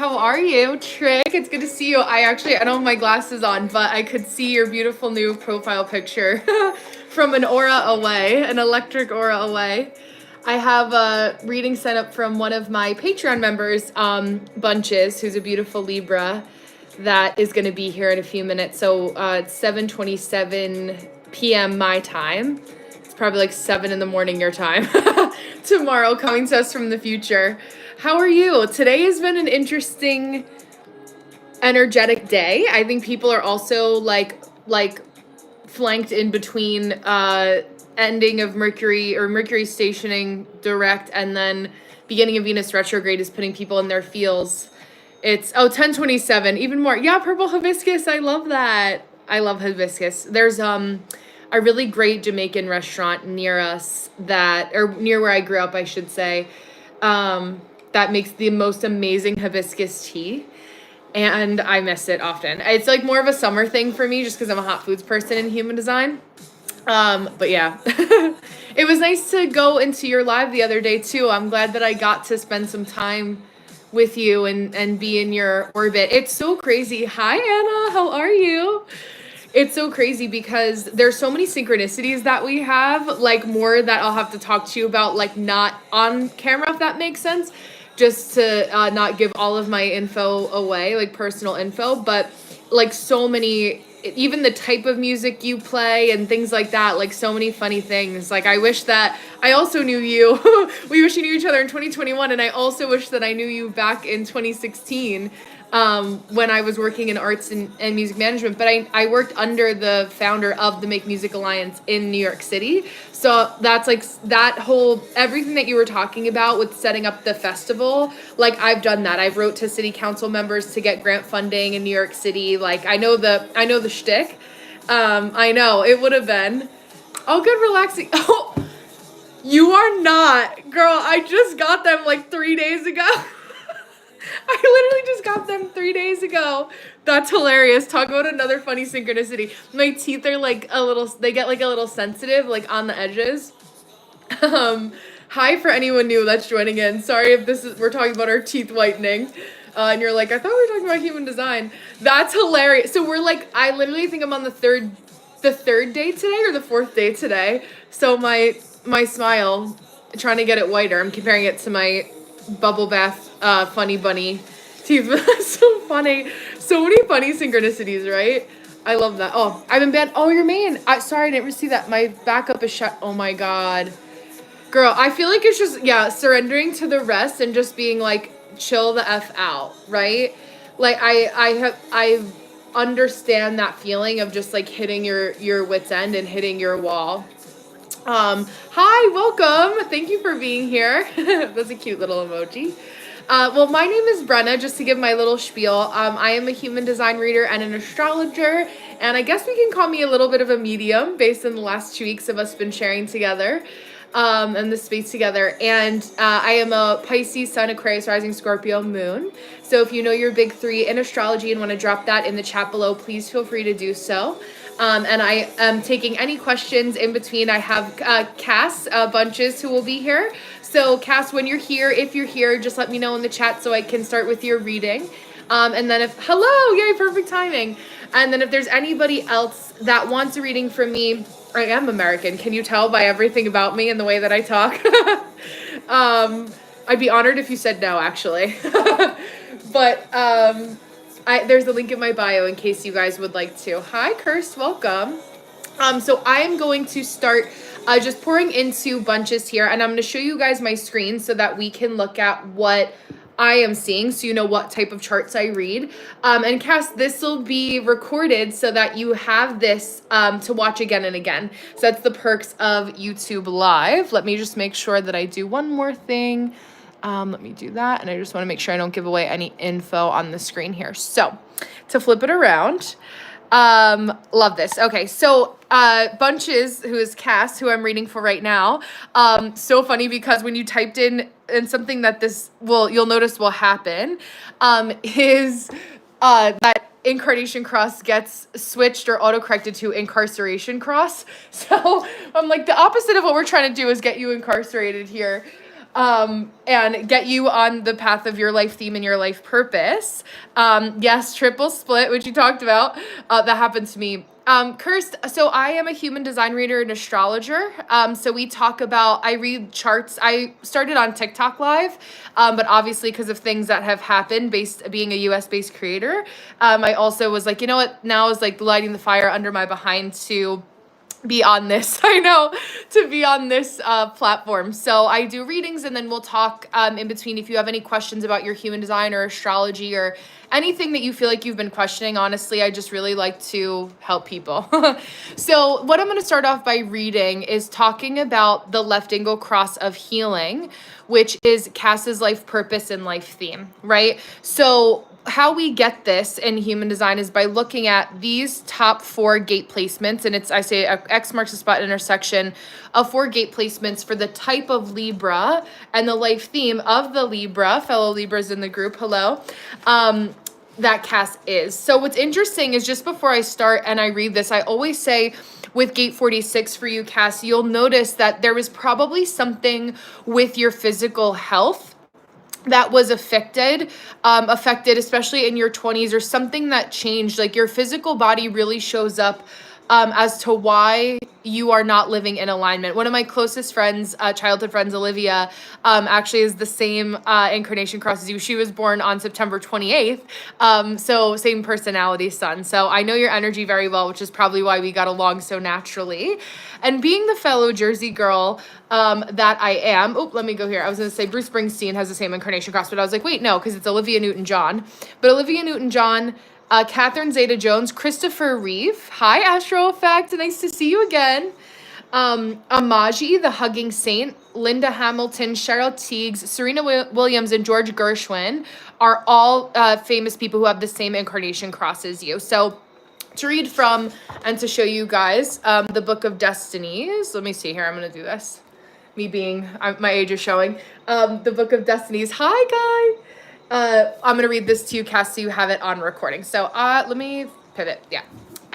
How are you, Trick? It's good to see you. I don't have my glasses on, but I could see your beautiful new profile picture from an aura away, an electric aura away. I have a reading set up from one of my Patreon members, Bunches, who's a beautiful Libra that is going to be here in a few minutes. So it's 7:27 p.m. my time. It's probably like 7 in the morning your time tomorrow, coming to us from the future. How are you? Today has been an interesting, energetic day. I think people are also like flanked in between ending of Mercury or Mercury stationing direct, and then beginning of Venus retrograde is putting people in their feels. It's 10:27, even more. Yeah, purple hibiscus. I love that. I love hibiscus. There's a really great Jamaican restaurant near us or near where I grew up, I should say. That makes the most amazing hibiscus tea, and I miss it often. It's like more of a summer thing for me just because I'm a hot foods person in human design. But yeah, it was nice to go into your live the other day too. I'm glad that I got to spend some time with you and be in your orbit. It's so crazy. Hi, Anna. How are you? It's so crazy because there's so many synchronicities that we have, like more that I'll have to talk to you about, like not on camera, if that makes sense, just to not give all of my info away, like personal info, but like so many, even the type of music you play and things like that, like so many funny things. Like I wish that I also knew you. We wish we knew each other in 2021, and I also wish that I knew you back in 2016. When I was working in arts and music management, but I worked under the founder of the Make Music Alliance in New York City. So that's like that whole, everything that you were talking about with setting up the festival, like I've done that. I've wrote to city council members to get grant funding in New York City. Like I know the shtick. I know it would have been, oh, good, relaxing. Oh, you are not, girl. I just got them like 3 days ago. I literally just got them 3 days ago. That's hilarious. Talk about another funny synchronicity. My teeth are like they get like a little sensitive, like on the edges. Hi for anyone new that's joining in. Sorry if we're talking about our teeth whitening. And you're like, I thought we were talking about human design. That's hilarious. So we're like, I literally think I'm on the third day today or the fourth day today. So my smile, trying to get it whiter, I'm comparing it to my bubble bath funny bunny teeth. So funny. So many funny synchronicities, right? I love that. Oh, I've been banned. Oh, you're mean. Sorry, I didn't receive that. My backup is shut. Oh my god. Girl, I feel like it's just, yeah, surrendering to the rest and just being like, chill the F out, right? Like I understand that feeling of just like hitting your wit's end and hitting your wall. Hi, welcome. Thank you for being here. That's a cute little emoji. Well, my name is Brenna, just to give my little spiel. I am a human design reader and an astrologer, and I guess we can call me a little bit of a medium based on the last 2 weeks of us been sharing together, and the space together. And I am a Pisces, Sun, Aquarius, Rising, Scorpio, Moon. So if you know your big 3 in astrology and want to drop that in the chat below, please feel free to do so. And I am taking any questions in between. I have Cass Bunches who will be here. So Cass, when you're here, if you're here, just let me know in the chat so I can start with your reading. And then hello, yay, perfect timing. And then if there's anybody else that wants a reading from me, I am American. Can you tell by everything about me and the way that I talk? I'd be honored if you said no, actually. But there's a link in my bio in case you guys would like to. Hi, Kirst, welcome. So I am going to start just pouring into Bunches here, and I'm going to show you guys my screen so that we can look at what I am seeing, so you know what type of charts I read. And Cass, this will be recorded so that you have this to watch again and again. So that's the perks of YouTube Live. Let me just make sure that I do one more thing. Let me do that, and I just want to make sure I don't give away any info on the screen here. So to flip it around, love this. Okay, so Bunches, who is Cass, who I'm reading for right now, so funny because when you typed in something that you'll notice will happen, is that incarnation cross gets switched or autocorrected to incarceration cross. So I'm like, the opposite of what we're trying to do is get you incarcerated here. and get you on the path of your life theme and your life purpose. Yes, triple split, which you talked about. That happened to me. Kirst, so I am a human design reader and astrologer. So we talk about, I read charts. I started on TikTok live, but obviously because of things that have happened being a US based creator, I also was like, you know what, now is like lighting the fire under my behind to be on this, I know, to be on this platform. So I do readings, and then we'll talk in between. If you have any questions about your human design or astrology or anything that you feel like you've been questioning, honestly, I just really like to help people. So what I'm going to start off by reading is talking about the left angle cross of healing, which is Cass's life purpose and life theme, right? So how we get this in human design is by looking at these top 4 gate placements, and I say X marks the spot intersection of 4 gate placements for the type of Libra and the life theme of the Libra, fellow Libras in the group, hello, that Cass is. So what's interesting is, just before I start and I read this, I always say with gate 46 for you, Cass, you'll notice that there was probably something with your physical health that was affected, especially in your 20s, or something that changed. Like your physical body really shows up as to why you are not living in alignment. One of my closest friends, childhood friends, Olivia, actually is the same incarnation cross as you. She was born on September 28th. So same personality, son. So I know your energy very well, which is probably why we got along so naturally. And being the fellow Jersey girl that I am, let me go here. I was going to say Bruce Springsteen has the same incarnation cross, but I was like, wait, no, because it's Olivia Newton-John. But Olivia Newton-John, Catherine Zeta-Jones, Christopher Reeve. Hi, Astro Effect. Nice to see you again. Amaji, the Hugging Saint, Linda Hamilton, Cheryl Teagues, Serena Williams, and George Gershwin are all famous people who have the same incarnation cross as you. So to read from and to show you guys the Book of Destinies. Let me see here. I'm going to do this. Me being, my age is showing. The Book of Destinies. Hi, guys. I'm going to read this to you, Cass, so you have it on recording. So let me pivot. Yeah.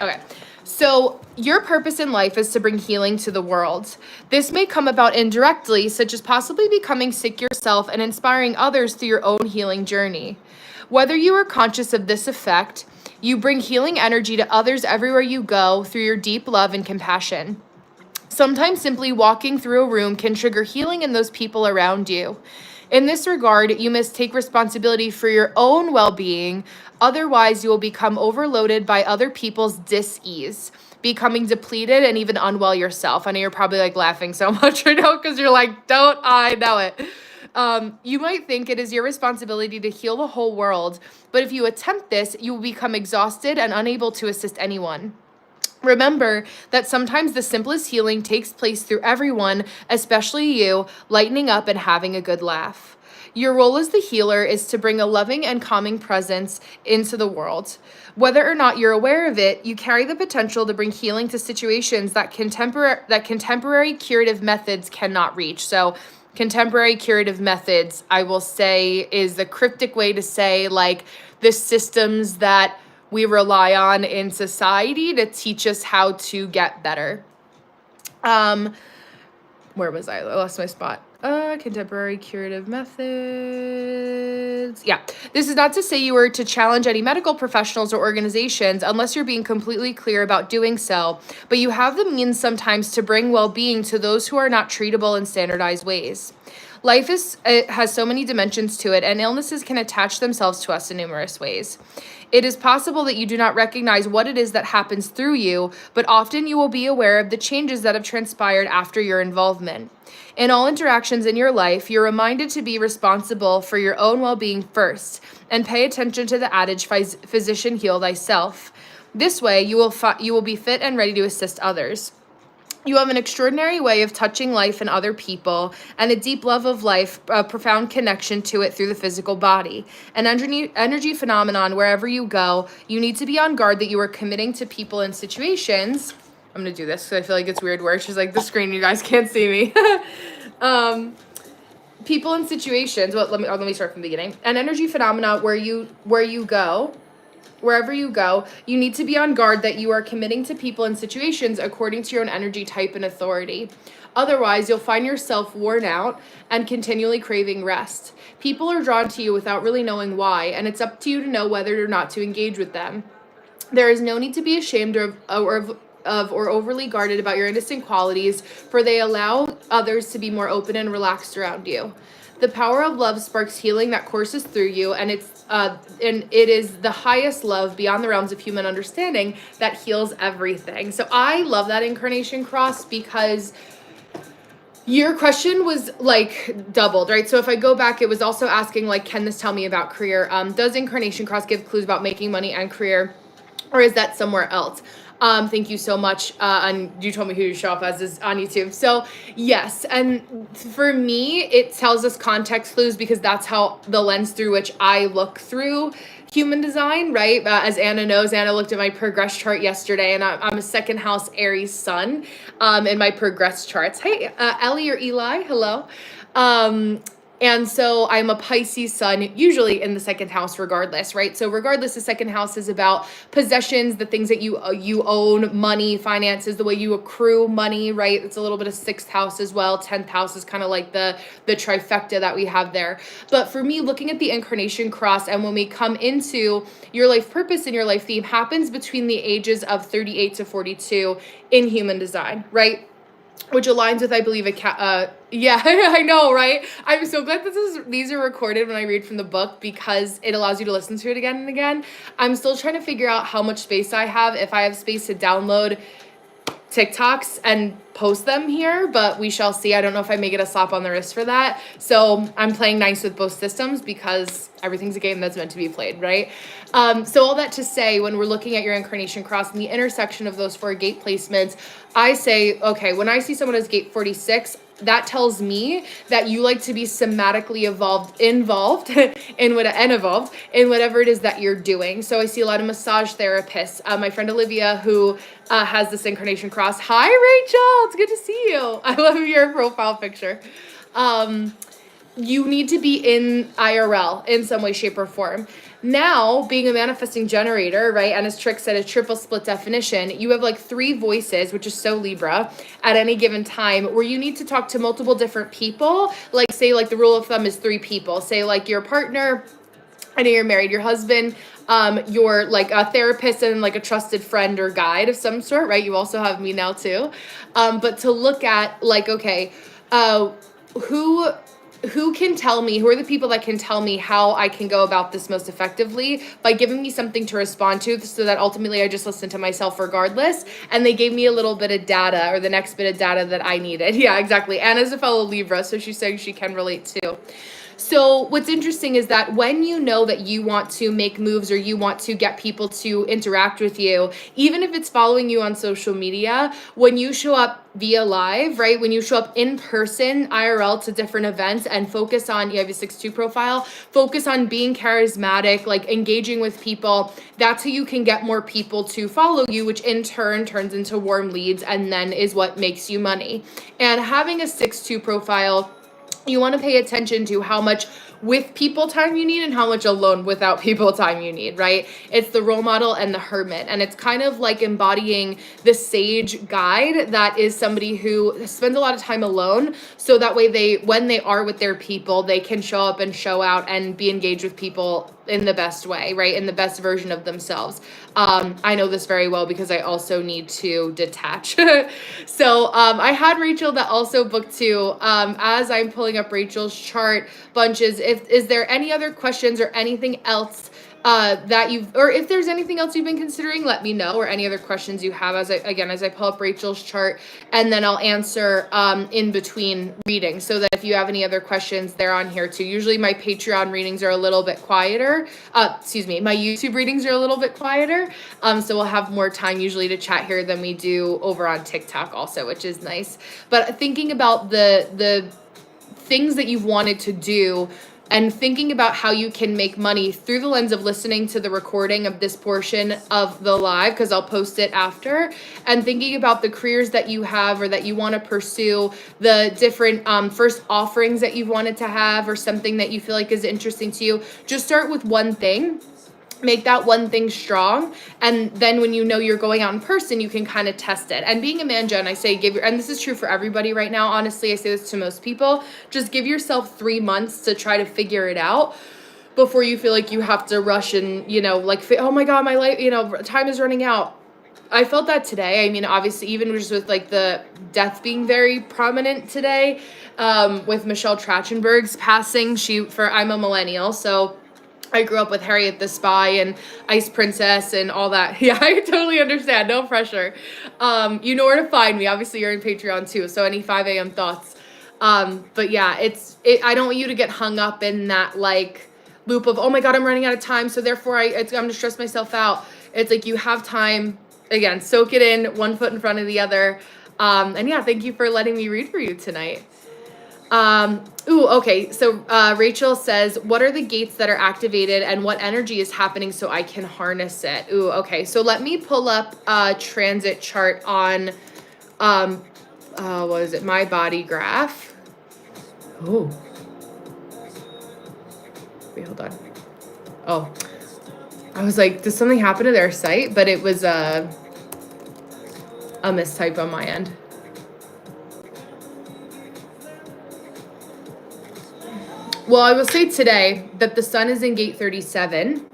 Okay. So your purpose in life is to bring healing to the world. This may come about indirectly, such as possibly becoming sick yourself and inspiring others through your own healing journey. Whether you are conscious of this effect, you bring healing energy to others everywhere you go through your deep love and compassion. Sometimes simply walking through a room can trigger healing in those people around you. In this regard, you must take responsibility for your own well-being. Otherwise, you will become overloaded by other people's dis-ease, becoming depleted and even unwell yourself. I know you're probably like laughing so much right now because you're like, don't I know it? You might think it is your responsibility to heal the whole world, but if you attempt this, you will become exhausted and unable to assist anyone. Remember that sometimes the simplest healing takes place through everyone, especially you, lightening up and having a good laugh. Your role as the healer is to bring a loving and calming presence into the world. Whether or not you're aware of it, you carry the potential to bring healing to situations that contemporary curative methods cannot reach. So contemporary curative methods, I will say, is the cryptic way to say like the systems that we rely on in society to teach us how to get better. Where was I? I lost my spot. Contemporary curative methods. Yeah. This is not to say you were to challenge any medical professionals or organizations unless you're being completely clear about doing so, but you have the means sometimes to bring well-being to those who are not treatable in standardized ways. Life has so many dimensions to it, and illnesses can attach themselves to us in numerous ways. It is possible that you do not recognize what it is that happens through you, but often you will be aware of the changes that have transpired after your involvement. In all interactions in your life, you're reminded to be responsible for your own well-being first, and pay attention to the adage, physician, heal thyself. This way, you will be fit and ready to assist others. You have an extraordinary way of touching life and other people, and a deep love of life, a profound connection to it through the physical body. An energy phenomenon wherever you go. You need to be on guard that you are committing to people and situations. I'm going to do this because I feel like it's weird where she's like, the screen, you guys can't see me. People and situations. Well, let me start from the beginning. An energy phenomena wherever you go, wherever you go, you need to be on guard that you are committing to people and situations according to your own energy type and authority. Otherwise, you'll find yourself worn out and continually craving rest. People are drawn to you without really knowing why, and it's up to you to know whether or not to engage with them. There is no need to be ashamed or overly guarded about your innocent qualities, for they allow others to be more open and relaxed around you. The power of love sparks healing that courses through you, and it is the highest love beyond the realms of human understanding that heals everything. So I love that incarnation cross, because your question was like doubled, right? So if I go back, it was also asking like, can this tell me about career? Does incarnation cross give clues about making money and career, or is that somewhere else? Thank you so much. And you told me who to show up as is on YouTube. So yes. And for me, it tells us context clues, because that's how the lens through which I look through human design, right? As Anna knows, Anna looked at my progress chart yesterday, and I'm a second house Aries sun in my progress charts. Hey, Ellie or Eli, hello. And so I'm a Pisces sun, usually in the second house regardless, right? So regardless, the second house is about possessions, the things that you own, money, finances, the way you accrue money, right? It's a little bit of sixth house as well. 10th house is kind of like the trifecta that we have there. But for me, looking at the incarnation cross, and when we come into your life purpose and your life theme, happens between the ages of 38 to 42 in human design, right? Which aligns with, I believe, yeah, I know, right? I'm so glad these are recorded when I read from the book, because it allows you to listen to it again and again. I'm still trying to figure out how much space I have, if I have space to download TikToks and post them here, but we shall see. I don't know if I may get a slap on the wrist for that. So I'm playing nice with both systems, because everything's a game that's meant to be played, right? So all that to say, when we're looking at your incarnation cross and the intersection of those 4 gate placements, I say, okay, when I see someone as gate 46, that tells me that you like to be somatically involved in whatever it is that you're doing. So I see a lot of massage therapists. My friend Olivia, who has this incarnation cross. Hi, Rachel. It's good to see you. I love your profile picture. You need to be in IRL in some way, shape, or form. Now, being a manifesting generator, right, and as Trick said, a triple split definition, you have like 3 voices, which is so Libra, at any given time, where you need to talk to multiple different people. Like, say, like the rule of thumb is 3 people. Say, like your partner, I know you're married, your husband, you're like a therapist, and like a trusted friend or guide of some sort, right? You also have me now too. But to look at like, okay, who can tell me, who are the people that can tell me how I can go about this most effectively by giving me something to respond to, so that ultimately I just listen to myself regardless. And they gave me a little bit of data, or the next bit of data that I needed. Yeah, exactly. Anna's a fellow Libra, so she's saying she can relate too. So what's interesting is that when you know that you want to make moves, or you want to get people to interact with you, even if it's following you on social media, when you show up via live, right? When you show up in person, IRL, to different events, and focus on, you have a 6-2 profile, focus on being charismatic, like engaging with people, that's how you can get more people to follow you, which in turn turns into warm leads, and then is what makes you money. And having a 6-2 profile, you want to pay attention to how much with people time you need and how much alone without people time you need, right? It's the role model and the hermit. And it's kind of like embodying the sage guide that is somebody who spends a lot of time alone. So that way when they are with their people, they can show up and show out and be engaged with people in the best way, right? In the best version of themselves. I know this very well because I also need to detach. So I had Rachel that also booked too. As I'm pulling up Rachel's chart bunches, is there any other questions or anything else or if there's anything else you've been considering, let me know, or any other questions you have as I pull up Rachel's chart, and then I'll answer in between readings, so that if you have any other questions, they're on here too. Usually my Patreon readings are a little bit quieter. My YouTube readings are a little bit quieter. So we'll have more time usually to chat here than we do over on TikTok also, which is nice. But thinking about the things that you've wanted to do, and thinking about how you can make money through the lens of listening to the recording of this portion of the live, because I'll post it after, and thinking about the careers that you have or that you want to pursue, the different first offerings that you've wanted to have, or something that you feel like is interesting to you. Just start with one thing make that one thing strong, and then when you know you're going out in person, you can kind of test it. And being a man gen, I say and this is true for everybody right now, honestly, I say this to most people, just give yourself 3 months to try to figure it out before you feel like you have to rush and, like, oh my God, my life, time is running out. I felt that today. I mean, obviously, even just with like the death being very prominent today, with Michelle Trachtenberg's passing. I'm a millennial, so I grew up with Harriet the Spy and Ice Princess and all that. Yeah, I totally understand. No pressure. You know where to find me. Obviously, you're in Patreon too, so any 5 a.m. thoughts. But yeah, I don't want you to get hung up in that like loop of, oh my God, I'm running out of time, so therefore I'm gonna stress myself out. It's like you have time. Again, soak it in, one foot in front of the other. And yeah, thank you for letting me read for you tonight. Okay. So Rachel says, what are the gates that are activated and what energy is happening so I can harness it? Okay. So let me pull up a transit chart on, what is it? My body graph. Oh. Wait, hold on. Oh. I was like, did something happen to their site? But it was a mistype on my end. Well, I will say today that the sun is in gate 37.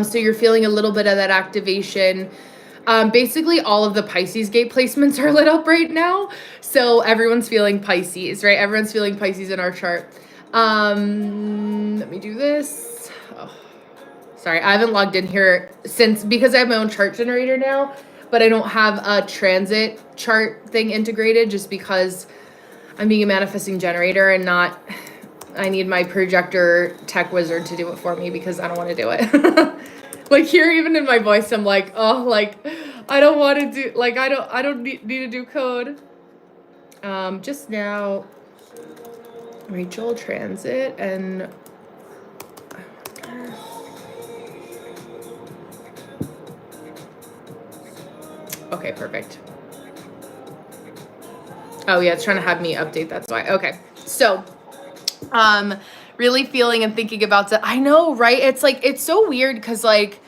So you're feeling a little bit of that activation. Basically, all of the Pisces gate placements are lit up right now. So everyone's feeling Pisces, right? Everyone's feeling Pisces in our chart. Let me do this. Sorry, I haven't logged in here because I have my own chart generator now, but I don't have a transit chart thing integrated just because I'm being a manifesting generator and I need my projector tech wizard to do it for me because I don't want to do it. Like here, even in my voice, I'm like, oh, like, I don't want to do, like, I don't need to do code. Just now, Rachel transit and okay, perfect. Oh yeah, it's trying to have me update, that's why. Okay, so, really feeling and thinking about it. I know, right? It's like, it's so weird because like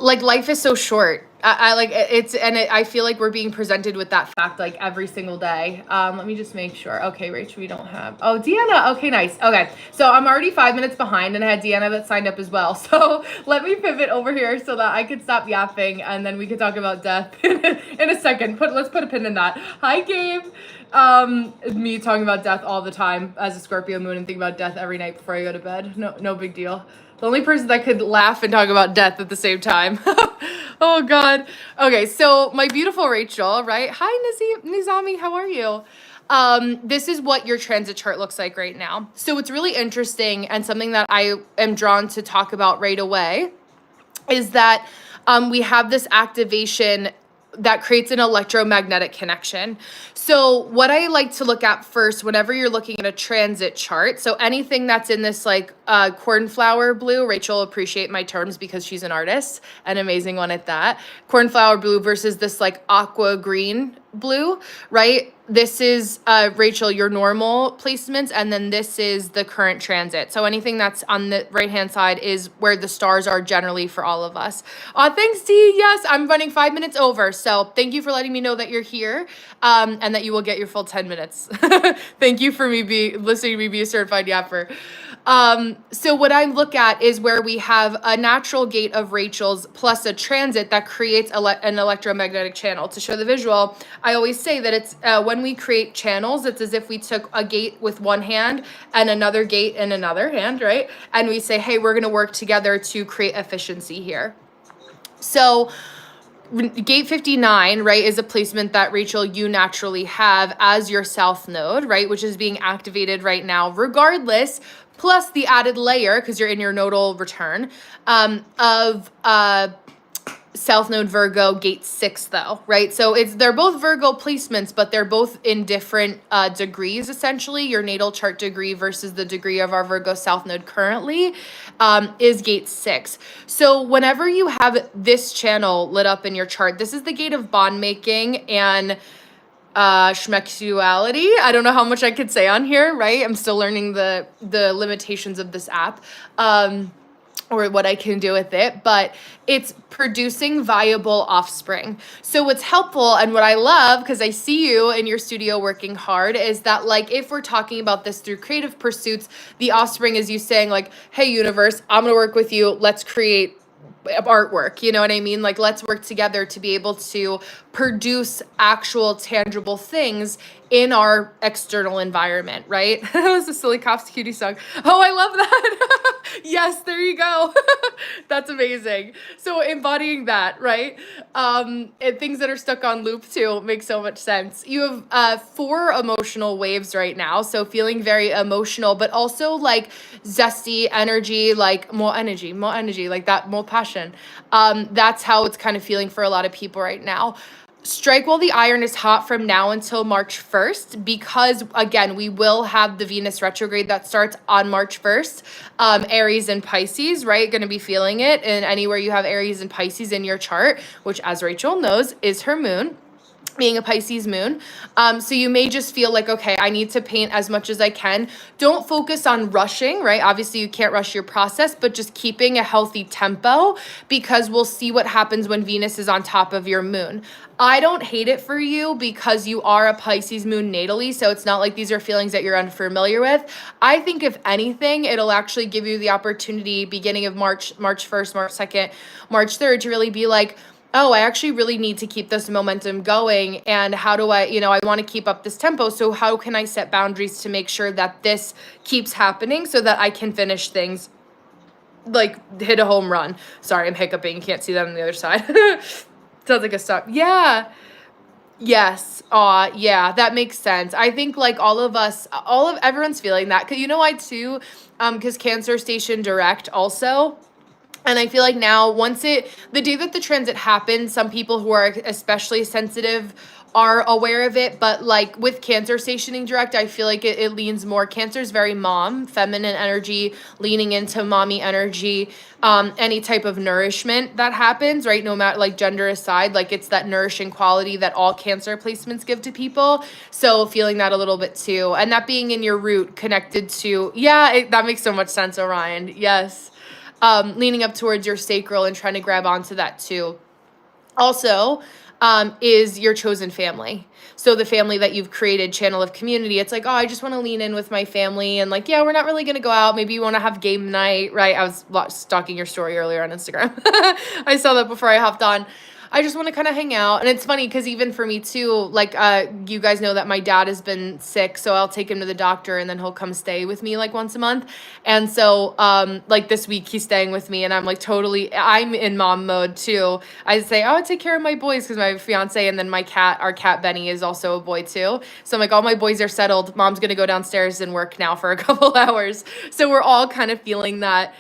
life is so short. I feel like we're being presented with that fact like every single day. Let me just make sure. Okay, Rachel, we don't have, oh, Deanna. Okay, nice. Okay, so I'm already 5 minutes behind and I had Deanna that signed up as well. So let me pivot over here so that I could stop yapping and then we could talk about death in a second. Let's put a pin in that. Hi, Gabe. Me talking about death all the time as a Scorpio moon and think about death every night before I go to bed. No big deal. The only person that could laugh and talk about death at the same time. Oh God. Okay, so my beautiful Rachel, right? Hi, Nizami, how are you? This is what your transit chart looks like right now. So it's really interesting and something that I am drawn to talk about right away is that we have this activation that creates an electromagnetic connection. So what I like to look at first, whenever you're looking at a transit chart, so anything that's in this like cornflower blue, Rachel will appreciate my terms because she's an artist, an amazing one at that. Cornflower blue versus this like aqua green blue, right? This is, Rachel, your normal placements, and then this is the current transit. So anything that's on the right-hand side is where the stars are generally for all of us. Thanks, Dee. Yes, I'm running 5 minutes over. So thank you for letting me know that you're here, and that you will get your full 10 minutes. Thank you for listening to me be a certified yapper. So what I look at is where we have a natural gate of Rachel's plus a transit that creates an electromagnetic channel. To show the visual, I always say that it's when we create channels, it's as if we took a gate with one hand and another gate in another hand, right? And we say, hey, we're going to work together to create efficiency here. So gate 59, right, is a placement that, Rachel, you naturally have as your south node, right, which is being activated right now regardless, plus the added layer, because you're in your nodal return, of South Node Virgo gate 6 though, right? So they're both Virgo placements, but they're both in different degrees, essentially. Your natal chart degree versus the degree of our Virgo South Node currently is gate 6. So whenever you have this channel lit up in your chart, this is the gate of bond making and schmexuality. I don't know how much I could say on here, right? I'm still learning the limitations of this app. or what I can do with it, but it's producing viable offspring. So what's helpful and what I love, because I see you in your studio working hard, is that like if we're talking about this through creative pursuits, the offspring is you saying like, hey universe, I'm gonna work with you, let's create artwork, you know what I mean? Like let's work together to be able to produce actual tangible things in our external environment, right? That was a silly Cops Cutie song. Oh, I love that. Yes, there you go. That's amazing. So embodying that, right? And things that are stuck on loop too make so much sense. You have 4 emotional waves right now. So feeling very emotional, but also like zesty energy, like more energy, like that, more passion. That's how it's kind of feeling for a lot of people right now. Strike while the iron is hot from now until March 1st, because again, we will have the Venus retrograde that starts on March 1st. Aries and Pisces, right? Going to be feeling it. And anywhere you have Aries and Pisces in your chart, which as Rachel knows is her moon, being a Pisces moon. So you may just feel like, okay, I need to paint as much as I can. Don't focus on rushing, right? Obviously you can't rush your process, but just keeping a healthy tempo, because we'll see what happens when Venus is on top of your moon. I don't hate it for you because you are a Pisces moon natally, so it's not like these are feelings that you're unfamiliar with. I think if anything, it'll actually give you the opportunity beginning of March 1st, March 2nd, March 3rd to really be like, oh, I actually really need to keep this momentum going. And how do I, I want to keep up this tempo. So how can I set boundaries to make sure that this keeps happening so that I can finish things, like hit a home run. Sorry, I'm hiccuping. You can't see that on the other side. Sounds like a stop. Yeah. Yes. Yeah, that makes sense. I think like everyone's feeling that. 'Cause you know why too? Because Cancer station direct also. And I feel like now the day that the transit happens, some people who are especially sensitive are aware of it. But like with Cancer stationing direct, I feel like it leans more. Cancer is very mom, feminine energy, leaning into mommy energy. Any type of nourishment that happens, right? No matter like gender aside, like it's that nourishing quality that all Cancer placements give to people. So feeling that a little bit too. And that being in your root connected to, that makes so much sense, Orion. Yes. Leaning up towards your sacral and trying to grab onto that too. Also, is your chosen family. So the family that you've created, channel of community, it's like, oh, I just want to lean in with my family. And like, yeah, we're not really going to go out. Maybe you want to have game night, right? I was stalking your story earlier on Instagram. I saw that before I hopped on. I just want to kind of hang out. And it's funny because even for me too, like you guys know that my dad has been sick, so I'll take him to the doctor and then he'll come stay with me like once a month. And so like this week he's staying with me and I'm like I'm in mom mode too. I say, oh, I take care of my boys because my fiance and then our cat Benny is also a boy too. So I'm like, all my boys are settled. Mom's going to go downstairs and work now for a couple hours. So we're all kind of feeling that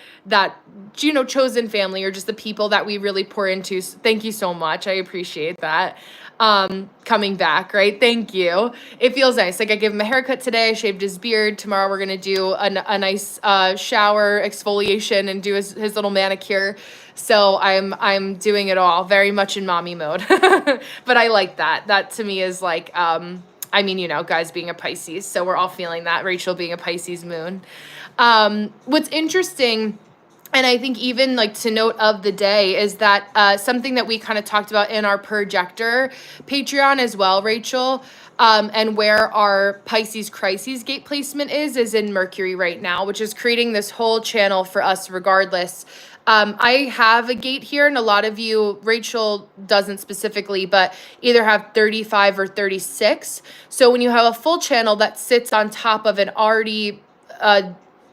chosen family, or just the people that we really pour into. Thank you so much. I appreciate that. Coming back, right? Thank you. It feels nice. Like I gave him a haircut today. I shaved his beard. Tomorrow we're going to do a nice shower, exfoliation, and do his little manicure. So I'm doing it all very much in mommy mode. But I like that. That to me is like, guys being a Pisces. So we're all feeling that. Rachel being a Pisces moon. What's interesting, and I think even like to note of the day, is that something that we kind of talked about in our projector Patreon as well, Rachel, and where our Pisces crises gate placement is in Mercury right now, which is creating this whole channel for us regardless. I have a gate here, and a lot of you, Rachel doesn't specifically, but either have 35 or 36. So when you have a full channel that sits on top of an already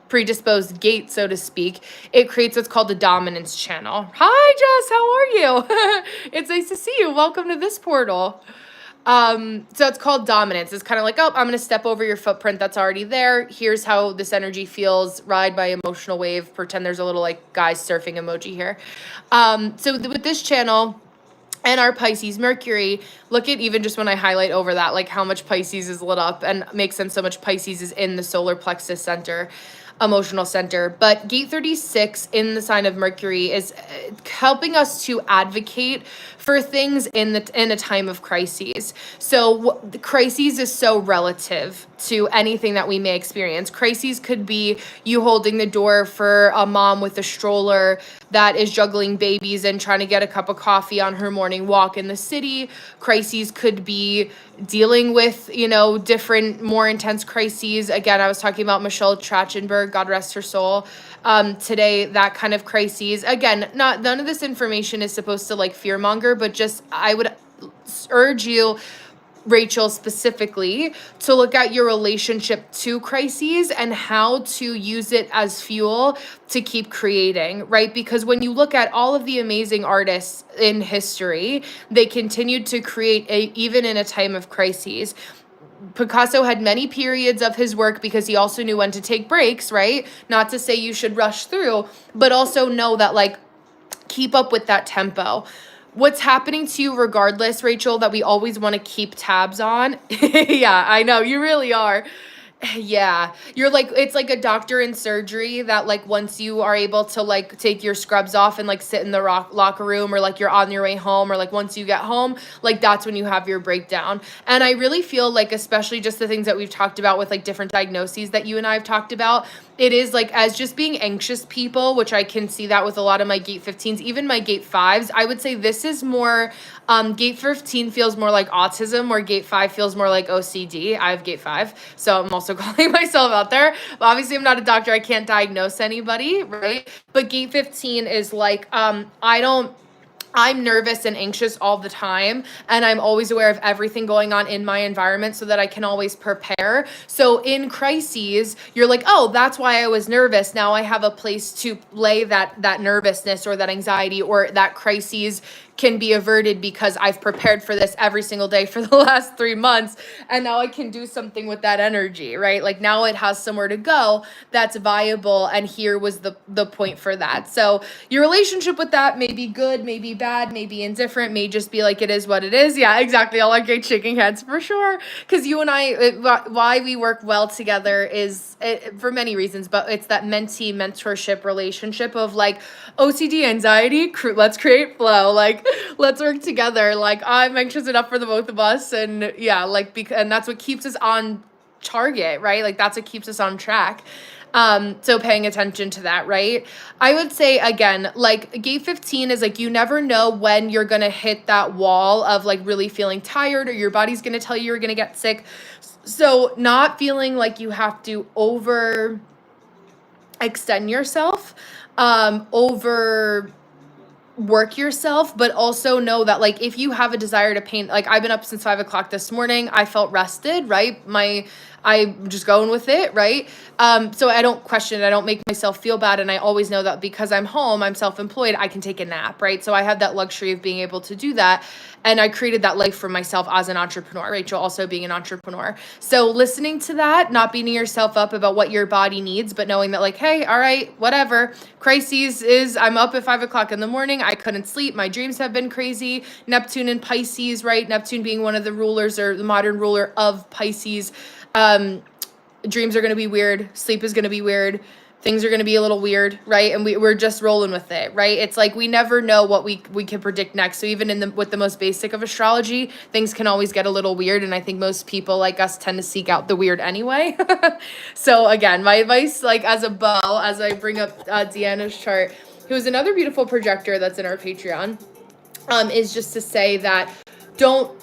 predisposed gate, so to speak, it creates what's called a dominance channel. Hi, Jess, how are you? It's nice to see you. Welcome to this portal. So it's called dominance. It's kind of like, oh, I'm going to step over your footprint that's already there. Here's how this energy feels. Ride my emotional wave. Pretend there's a little like guys surfing emoji here. So with this channel and our Pisces Mercury, look at even just when I highlight over that, like how much Pisces is lit up, and makes sense so much Pisces is in the solar plexus center. emotional center. But gate 36 in the sign of Mercury is helping us to advocate for things in a time of crises. So the crises is so relative to anything that we may experience. Crises could be you holding the door for a mom with a stroller that is juggling babies and trying to get a cup of coffee on her morning walk in the city. Crises could be dealing with, different more intense crises. Again, I was talking about Michelle Trachtenberg, God rest her soul, today, that kind of crises. Again, none of this information is supposed to like fearmonger, but just I would urge you, Rachel, specifically to look at your relationship to crises and how to use it as fuel to keep creating, right? Because when you look at all of the amazing artists in history, they continued to create even in a time of crises. Picasso had many periods of his work because he also knew when to take breaks, right? Not to say you should rush through, but also know that like keep up with that tempo. What's happening to you regardless, Rachel, that we always want to keep tabs on. Yeah, I know, you really are. Yeah, you're like, it's like a doctor in surgery that like once you are able to like take your scrubs off and like sit in the locker room, or like you're on your way home, or like once you get home, like that's when you have your breakdown. And I really feel like, especially just the things that we've talked about with like different diagnoses that you and I have talked about, it is like as just being anxious people, which I can see that with a lot of my gate 15s, even my gate 5s, I would say this is more, gate 15 feels more like autism, where gate 5 feels more like OCD. I have gate 5, so I'm also calling myself out there. But obviously, I'm not a doctor. I can't diagnose anybody, right? But gate 15 is like, I'm nervous and anxious all the time, and I'm always aware of everything going on in my environment so that I can always prepare. So in crises, you're like, oh, that's why I was nervous. Now I have a place to lay that nervousness or that anxiety or that crises can be averted because I've prepared for this every single day for the last 3 months, and now I can do something with that energy, right? Like now it has somewhere to go that's viable, and here was the point for that. So your relationship with that may be good, may be bad, may be indifferent, may just be like it is what it is. Yeah, exactly. All our great shaking heads for sure. Because you and I, why we work well together is for many reasons, but it's that mentee mentorship relationship of like OCD, anxiety, let's create flow. Like, let's work together. Like, I'm anxious enough for the both of us. And yeah, like, and that's what keeps us on target, right? Like, that's what keeps us on track. So paying attention to that, right? I would say again, like gate 15 is like, you never know when you're going to hit that wall of like really feeling tired, or your body's going to tell you you're going to get sick. So not feeling like you have to over extend yourself, over work yourself, but also know that like if you have a desire to paint, like I've been up since 5 o'clock this morning, I felt rested, right? I'm just going with it, right? So I don't question it. I don't make myself feel bad. And I always know that because I'm home, I'm self-employed, I can take a nap, right? So I have that luxury of being able to do that. And I created that life for myself as an entrepreneur, Rachel also being an entrepreneur. So listening to that, not beating yourself up about what your body needs, but knowing that like, hey, all right, whatever. Crises is I'm up at 5 o'clock in the morning. I couldn't sleep. My dreams have been crazy. Neptune in Pisces, right? Neptune being one of the rulers or the modern ruler of Pisces. Dreams are going to be weird. Sleep is going to be weird. Things are going to be a little weird, right? And we're just rolling with it, right? It's like we never know what we can predict next. So even with the most basic of astrology, things can always get a little weird. And I think most people like us tend to seek out the weird anyway. So again, my advice, like as a bow, as I bring up Deanna's chart, who's another beautiful projector that's in our Patreon, is just to say that don't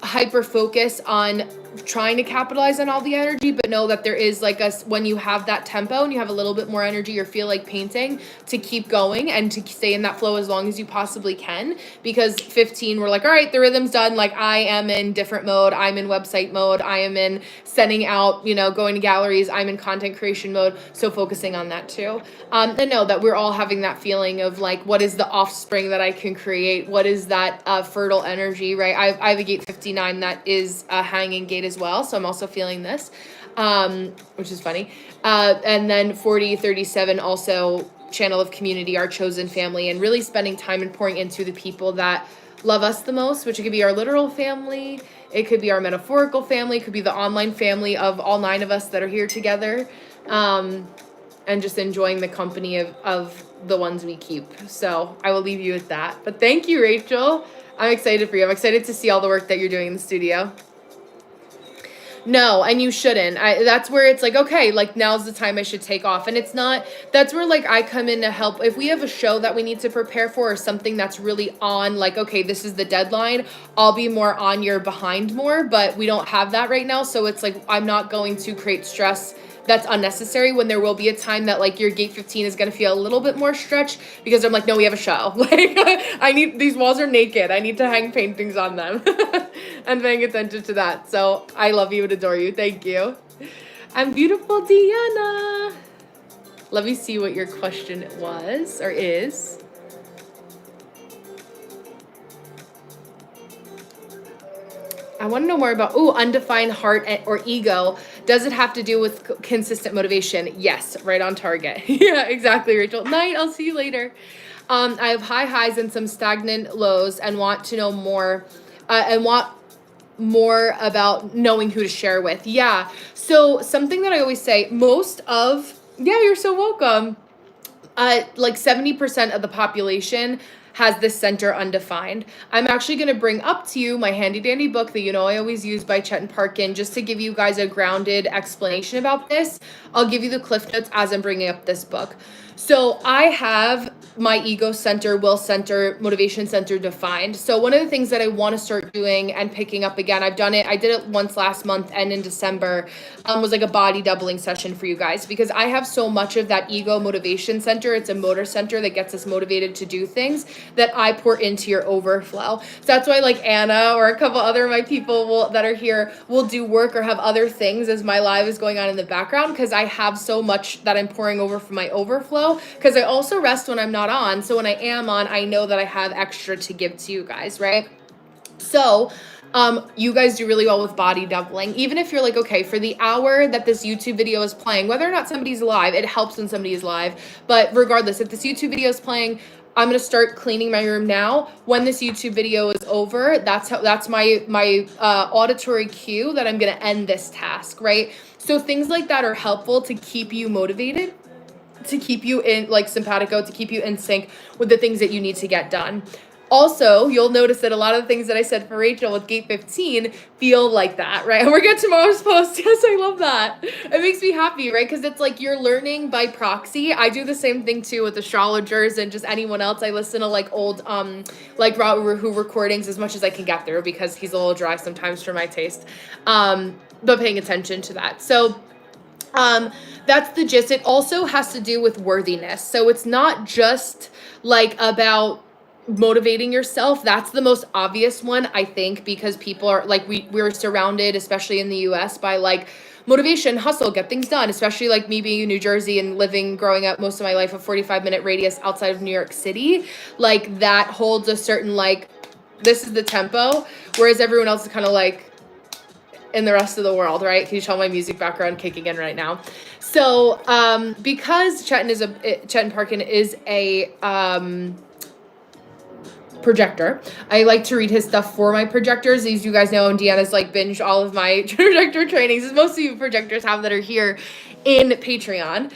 hyper focus on trying to capitalize on all the energy, but know that there is like when you have that tempo and you have a little bit more energy or feel like painting, to keep going and to stay in that flow as long as you possibly can. Because 15, we're like, all right, the rhythm's done. Like I am in different mode. I'm in website mode. I am in sending out, going to galleries. I'm in content creation mode. So focusing on that too. And know that we're all having that feeling of like, what is the offspring that I can create? What is that fertile energy, right? I have a gate 59 that is a hanging gate as well, so I'm also feeling this, which is funny. And then 4037 also channel of community, our chosen family, and really spending time and pouring into the people that love us the most, which it could be our literal family, it could be our metaphorical family, it could be the online family of all 9 of us that are here together. and just enjoying the company of the ones we keep. So I will leave you with that. But thank you, Rachel. I'm excited for you. I'm excited to see all the work that you're doing in the studio. No, and you shouldn't. That's where it's like, okay, like now's the time I should take off. And it's not, that's where like I come in to help. If we have a show that we need to prepare for or something that's really on, like, okay, this is the deadline, I'll be more on your behind more, but we don't have that right now. So it's like, I'm not going to create stress that's unnecessary when there will be a time that like your gate 15 is going to feel a little bit more stretched because I'm like, no, we have a show. Like I need, these walls are naked. I need to hang paintings on them and paying attention to that. So I love you and adore you. Thank you. And beautiful Deanna. Let me see what your question was or is. I want to know more about, undefined heart or ego. Does it have to do with consistent motivation? Yes, right on target. Yeah, exactly, Rachel. Night, I'll see you later. I have high highs and some stagnant lows and want to know more, and want more about knowing who to share with. Yeah, so something that I always say, you're so welcome. Like 70% of the population has this center undefined. I'm actually going to bring up to you my handy dandy book that I always use by Chet and Parkin, just to give you guys a grounded explanation about this. I'll give you the cliff notes as I'm bringing up this book. So I have my ego center, will center, motivation center defined. So one of the things that I want to start doing and picking up again, I did it once last month and in December, was like a body doubling session for you guys, because I have so much of that ego motivation center. It's a motor center that gets us motivated to do things that I pour into your overflow. So that's why like Anna or a couple other of my people that are here will do work or have other things as my live is going on in the background, because I have so much that I'm pouring over from my overflow, because I also rest when I'm not on. So when I am on, I know that I have extra to give to you guys, right? So you guys do really well with body doubling. Even if you're like, okay, for the hour that this YouTube video is playing, whether or not somebody's live, it helps when somebody is live. But regardless, if this YouTube video is playing, I'm going to start cleaning my room now. When this YouTube video is over, that's my auditory cue that I'm going to end this task, right? So things like that are helpful to keep you motivated, to keep you in like simpatico, to keep you in sync with the things that you need to get done. Also, you'll notice that a lot of the things that I said for Rachel with gate 15 feel like that, right? And we're getting tomorrow's post. Yes, I love that. It makes me happy, right? Because it's like you're learning by proxy. I do the same thing too with astrologers and just anyone else. I listen to like old, like Robert Who recordings as much as I can get through, because he's a little dry sometimes for my taste. But paying attention to that. So that's the gist. It also has to do with worthiness. So it's not just like about motivating yourself. That's the most obvious one, I think, because people are like, we're surrounded, especially in the US, by like motivation, hustle, get things done, especially like me being in New Jersey and growing up most of my life a 45-minute radius outside of New York City. Like that holds a certain like, this is the tempo, whereas everyone else is kind of like in the rest of the world, right? Can you tell my music background kicking in right now? So because Chet and Parkin is a projector, I like to read his stuff for my projectors. As you guys know, and Deanna's like binged all of my projector trainings, as most of you projectors have that are here in Patreon.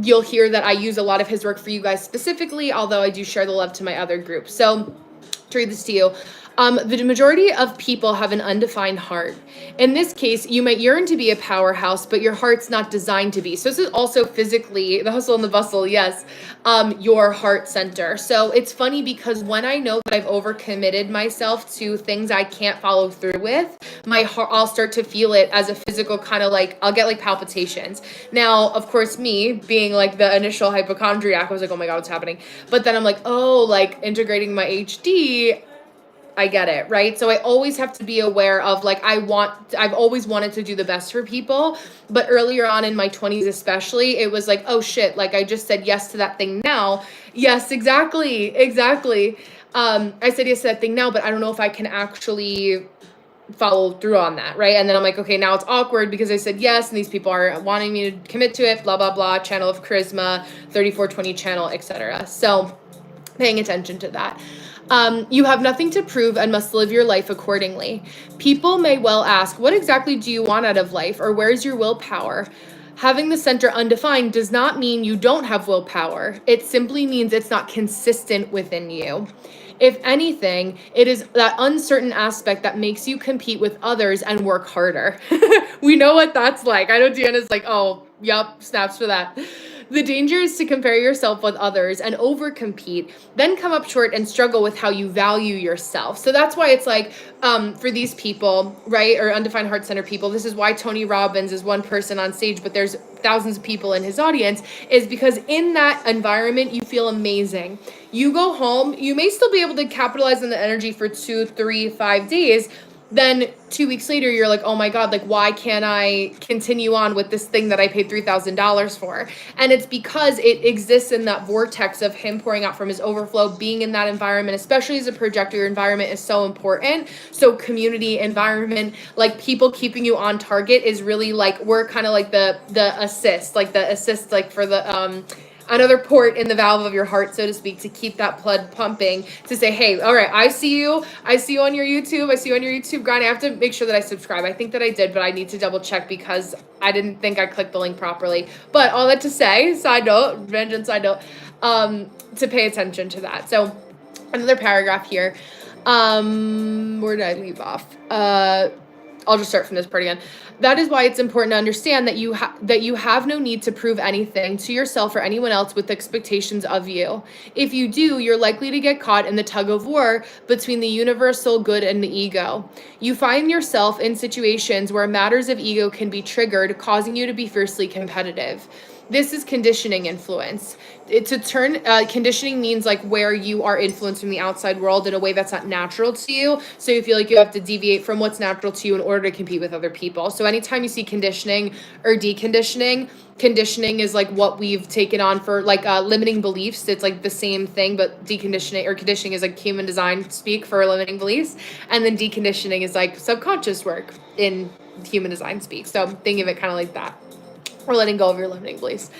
You'll hear that I use a lot of his work for you guys specifically, although I do share the love to my other groups. So to read this to you, the majority of people have an undefined heart. In this case, you might yearn to be a powerhouse, but your heart's not designed to be. So this is also physically, the hustle and the bustle, yes, your heart center. So it's funny because when I know that I've overcommitted myself to things I can't follow through with, my heart, I'll start to feel it as a physical kind of like, I'll get like palpitations. Now, of course, me being like the initial hypochondriac, I was like, oh my God, what's happening? But then I'm like, oh, like integrating my HD, I get it, right? So I always have to be aware of like, I've always wanted to do the best for people, but earlier on in my 20s especially, it was like, oh shit, like I just said yes to that thing now. Yes, exactly. I said yes to that thing now, but I don't know if I can actually follow through on that, right? And then I'm like, okay, now it's awkward because I said yes, and these people are wanting me to commit to it, blah, blah, blah, channel of charisma, 3420 channel, etc. So paying attention to that. You have nothing to prove and must live your life accordingly. People may well ask, what exactly do you want out of life, or where's your willpower? Having the center undefined does not mean you don't have willpower. It simply means it's not consistent within you. If anything, it is that uncertain aspect that makes you compete with others and work harder. We know what that's like. I know Deanna's like, oh, yup, snaps for that. The danger is to compare yourself with others and overcompete, then come up short and struggle with how you value yourself. So that's why it's like, for these people, right, or undefined heart center people, this is why Tony Robbins is one person on stage, but there's thousands of people in his audience, is because in that environment, you feel amazing. You go home, you may still be able to capitalize on the energy for 2, 3, 5 days. Then 2 weeks later, you're like, oh my God, like, why can't I continue on with this thing that I paid $3,000 for? And it's because it exists in that vortex of him pouring out from his overflow, being in that environment, especially as a projector. Your environment is so important. So community, environment, like people keeping you on target is really like, we're kind of like the assist, like for the, another port in the valve of your heart, so to speak, to keep that blood pumping, to say, hey, all right, I see you on your YouTube grind. I have to make sure that I subscribe. I think that I did, but I need to double check because I didn't think I clicked the link properly. But all that to say, side note, to pay attention to that. So another paragraph here. Where did I leave off? I'll just start from this part again. That is why it's important to understand that you have no need to prove anything to yourself or anyone else with expectations of you. If you do, you're likely to get caught in the tug of war between the universal good and the ego. You find yourself in situations where matters of ego can be triggered, causing you to be fiercely competitive. This is conditioning influence. Conditioning means like where you are influenced from the outside world in a way that's not natural to you. So you feel like you have to deviate from what's natural to you in order to compete with other people. So anytime you see conditioning or deconditioning, conditioning is like what we've taken on for like limiting beliefs. It's like the same thing, but deconditioning or conditioning is like human design speak for limiting beliefs. And then deconditioning is like subconscious work in human design speak. So think of it kind of like that. Or letting go of your limiting beliefs.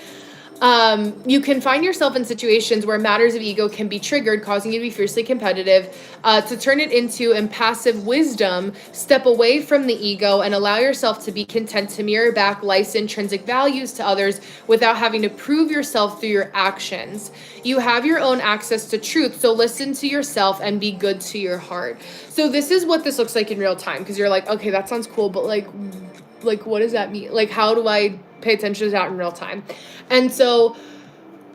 You can find yourself in situations where matters of ego can be triggered, causing you to be fiercely competitive. To turn it into impassive wisdom, step away from the ego and allow yourself to be content to mirror back life's intrinsic values to others without having to prove yourself through your actions. You have your own access to truth, so listen to yourself and be good to your heart. So this is what this looks like in real time, because you're like, okay, that sounds cool, but like what does that mean? Like, how do I pay attention to that in real time? And so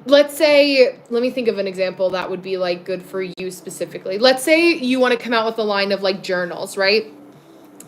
let's say, let me think of an example that would be like good for you specifically. Let's say you want to come out with a line of like journals, right?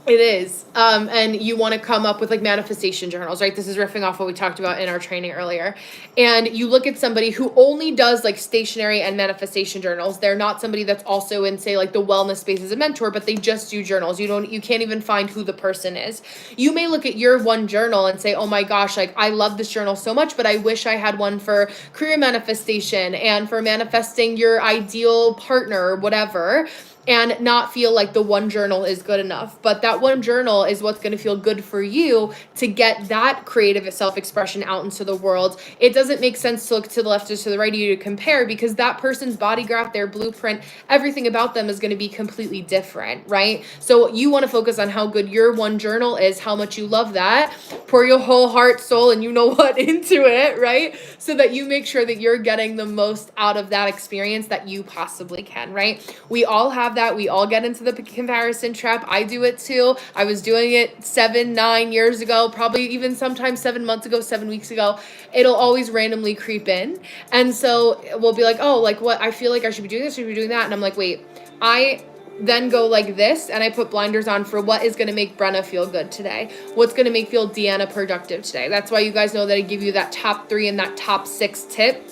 It is. And you want to come up with like manifestation journals, right? This is riffing off what we talked about in our training earlier. And you look at somebody who only does like stationary and manifestation journals. They're not somebody that's also in, say, like the wellness space as a mentor, but they just do journals. You can't even find who the person is. You may look at your one journal and say, oh my gosh, like I love this journal so much, but I wish I had one for career manifestation and for manifesting your ideal partner or whatever. And not feel like the one journal is good enough. But that one journal is what's going to feel good for you to get that creative self-expression out into the world. It doesn't make sense to look to the left or to the right of you to compare, because that person's body graph, their blueprint, everything about them is going to be completely different, right? So you want to focus on how good your one journal is, how much you love that, pour your whole heart, soul, and you know what into it, right? So that you make sure that you're getting the most out of that experience that you possibly can, right? We all have that. We all get into the comparison trap. I do it too. I was doing it 7-9 years ago, probably even sometimes 7 months ago, 7 weeks ago. It'll always randomly creep in. And so we'll be like, oh, like what? I feel like I should be doing this, I should be doing that. And I'm like, wait, I then go like this and I put blinders on for what is going to make Brenna feel good today. What's going to make feel Deanna productive today. That's why you guys know that I give you that top 3 and that top 6 tip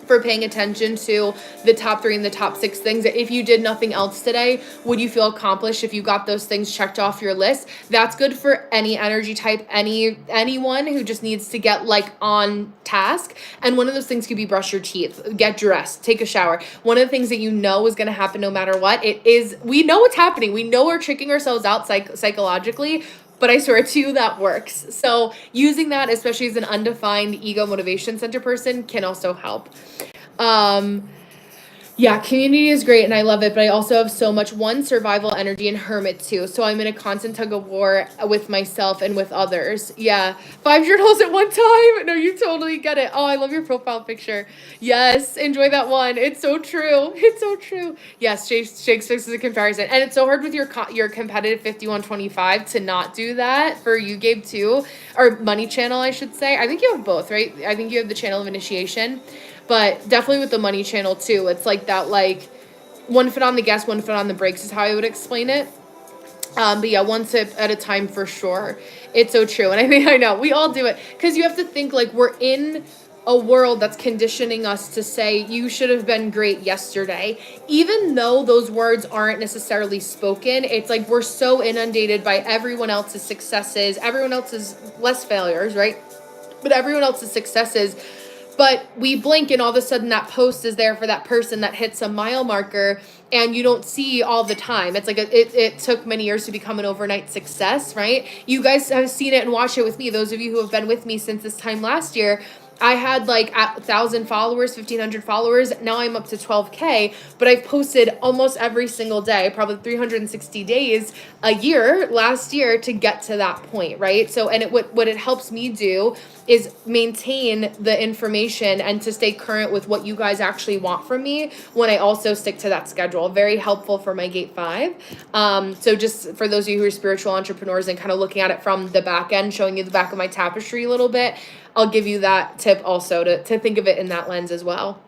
for paying attention to the top 3 and the top 6 things that if you did nothing else today, would you feel accomplished if you got those things checked off your list? That's good for any energy type, anyone who just needs to get like on task. And one of those things could be brush your teeth, get dressed, take a shower. One of the things that you know is going to happen no matter what, we know what's happening. We know we're tricking ourselves out psychologically, but I swear to you, that works. So using that, especially as an undefined ego motivation center person, can also help. Yeah, community is great and I love it, but I also have so much survival energy and hermit too. So I'm in a constant tug of war with myself and with others. Yeah. 5 journals at one time. No, you totally get it. Oh, I love your profile picture. Yes, enjoy that one. It's so true. It's so true. Yes, Shakes is a comparison. And it's so hard with your competitive 5125 to not do that for you, Gabe, too. Or money channel, I should say. I think you have both, right? I think you have the channel of initiation. But definitely with the money channel too, it's like that, like one foot on the gas, one foot on the brakes is how I would explain it. But yeah, one sip at a time for sure. It's so true. And I think I know we all do it because you have to think like we're in a world that's conditioning us to say you should have been great yesterday. Even though those words aren't necessarily spoken, it's like we're so inundated by everyone else's successes, everyone else's less failures, right? But everyone else's successes. But we blink and all of a sudden that post is there for that person that hits a mile marker and you don't see all the time. It's like it took many years to become an overnight success, right? You guys have seen it and watched it with me. Those of you who have been with me since this time last year, I had like 1,000 followers, 1,500 followers. Now I'm up to 12K, but I've posted almost every single day, probably 360 days a year last year to get to that point, right? So, and what it helps me do is maintain the information and to stay current with what you guys actually want from me when I also stick to that schedule. Very helpful for my gate 5. So just for those of you who are spiritual entrepreneurs and kind of looking at it from the back end, showing you the back of my tapestry a little bit, I'll give you that tip also to think of it in that lens as well,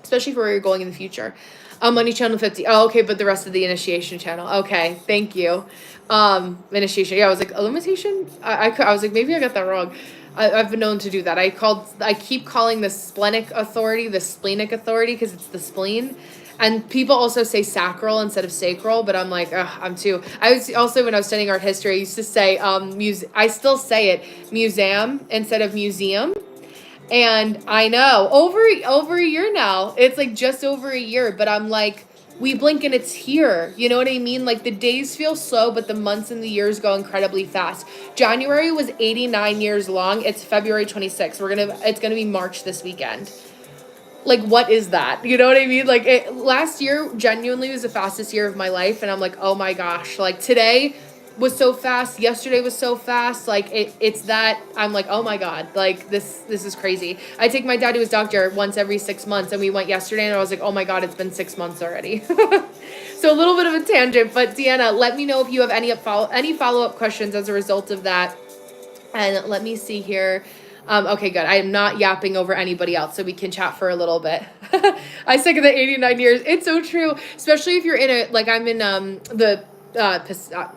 especially for where you're going in the future. Money channel 50. Oh, okay, but the rest of the initiation channel. Okay, thank you. Initiation. Yeah, I was like, a limitation? I was like, maybe I got that wrong. I've been known to do that. I keep calling the splenic authority the splenic authority because it's the spleen. And people also say sacral instead of sacral, but I'm like, I'm too. I was also, when I was studying art history, I used to say, I still say it, museum instead of museum. And I know, over a year now, it's like just over a year, but I'm like, we blink and it's here. You know what I mean? Like the days feel slow, but the months and the years go incredibly fast. January was 89 years long. It's February 26th. It's gonna be March this weekend. Like, what is that? You know what I mean? Like, last year genuinely was the fastest year of my life. And I'm like, oh my gosh, like today was so fast. Yesterday was so fast. Like it's that I'm like, oh my God, like this is crazy. I take my dad to his doctor once every 6 months and we went yesterday and I was like, oh my God, it's been 6 months already. So a little bit of a tangent, but Deanna, let me know if you have any follow-up questions as a result of that. And let me see here. Okay, good. I am not yapping over anybody else, so we can chat for a little bit. I stick at the 89 years. It's so true, especially if you're in a, like I'm in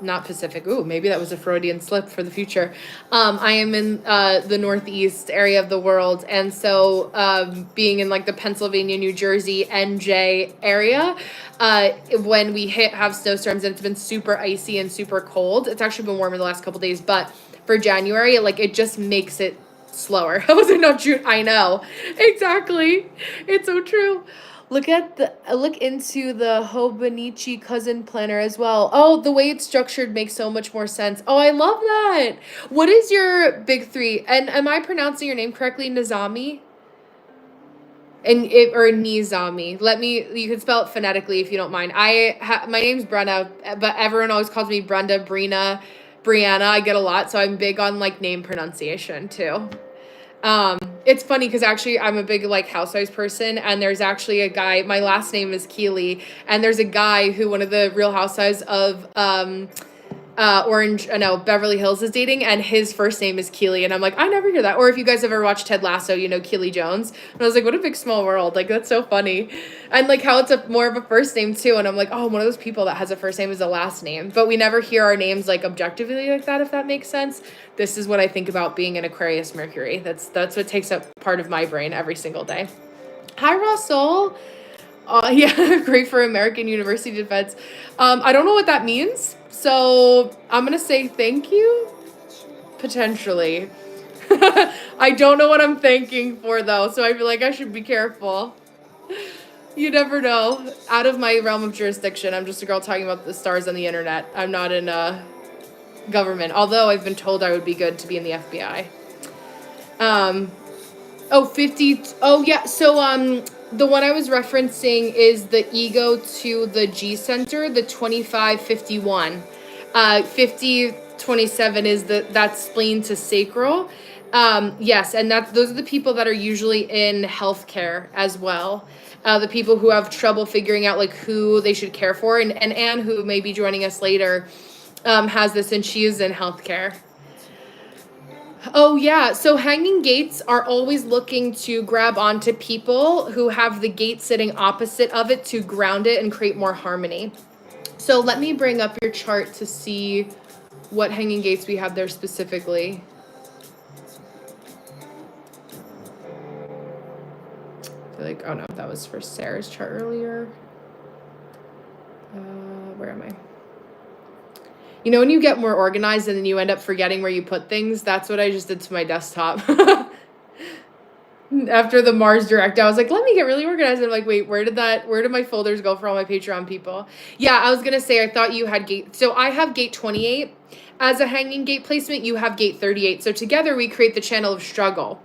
not Pacific. Ooh, maybe that was a Freudian slip for the future. I am in the Northeast area of the world, and so being in like the Pennsylvania, New Jersey, NJ area, when we have snowstorms and it's been super icy and super cold. It's actually been warmer the last couple days, but for January, it just makes it slower. How was it not June? I know. Exactly. It's so true. Look into the Hobonichi cousin planner as well. Oh, the way it's structured makes so much more sense. Oh, I love that. What is your big 3? And am I pronouncing your name correctly? Nizami? Or Nizami. You can spell it phonetically if you don't mind. My name's Brenna, but everyone always calls me Brenda, Brina, Brianna. I get a lot, so I'm big on like name pronunciation too. It's funny because actually I'm a big like Housewives person, and there's actually a guy, my last name is Keeley, and there's a guy who one of the Real Housewives of Beverly Hills is dating, and his first name is Keeley, and I'm like, I never hear that. Or if you guys ever watched Ted Lasso, you know Keeley Jones, and I was like, what a big small world. Like that's so funny. And like how it's more of a first name too, and I'm like, oh, one of those people that has a first name as a last name, but we never hear our names like objectively like that, if that makes sense. This is what I think about being an Aquarius Mercury. That's what takes up part of my brain every single day. Hi, Russell. Yeah, great for American University Defense. I don't know what that means, so I'm gonna say thank you, potentially. I don't know what I'm thanking for though, so I feel like I should be careful. You never know. Out of my realm of jurisdiction, I'm just a girl talking about the stars on the internet. I'm not in government, although I've been told I would be good to be in the FBI. Oh, 50. Oh, yeah. So, the one I was referencing is the ego to the G center, the 2551. 5027 is that spleen to sacral. Yes, and those are the people that are usually in healthcare as well. The people who have trouble figuring out like who they should care for, and Anne, who may be joining us later, has this, and she is in healthcare. Oh, yeah. So hanging gates are always looking to grab onto people who have the gate sitting opposite of it to ground it and create more harmony. So let me bring up your chart to see what hanging gates we have there specifically. I feel like, oh no, that was for Sarah's chart earlier. Where am I? You know when you get more organized and then you end up forgetting where you put things? That's what I just did to my desktop. After the Mars direct, I was like, let me get really organized. And I'm like, wait, where did my folders go for all my Patreon people? Yeah, I was going to say, I thought you had gate. So I have gate 28 as a hanging gate placement. You have gate 38. So together we create the channel of struggle.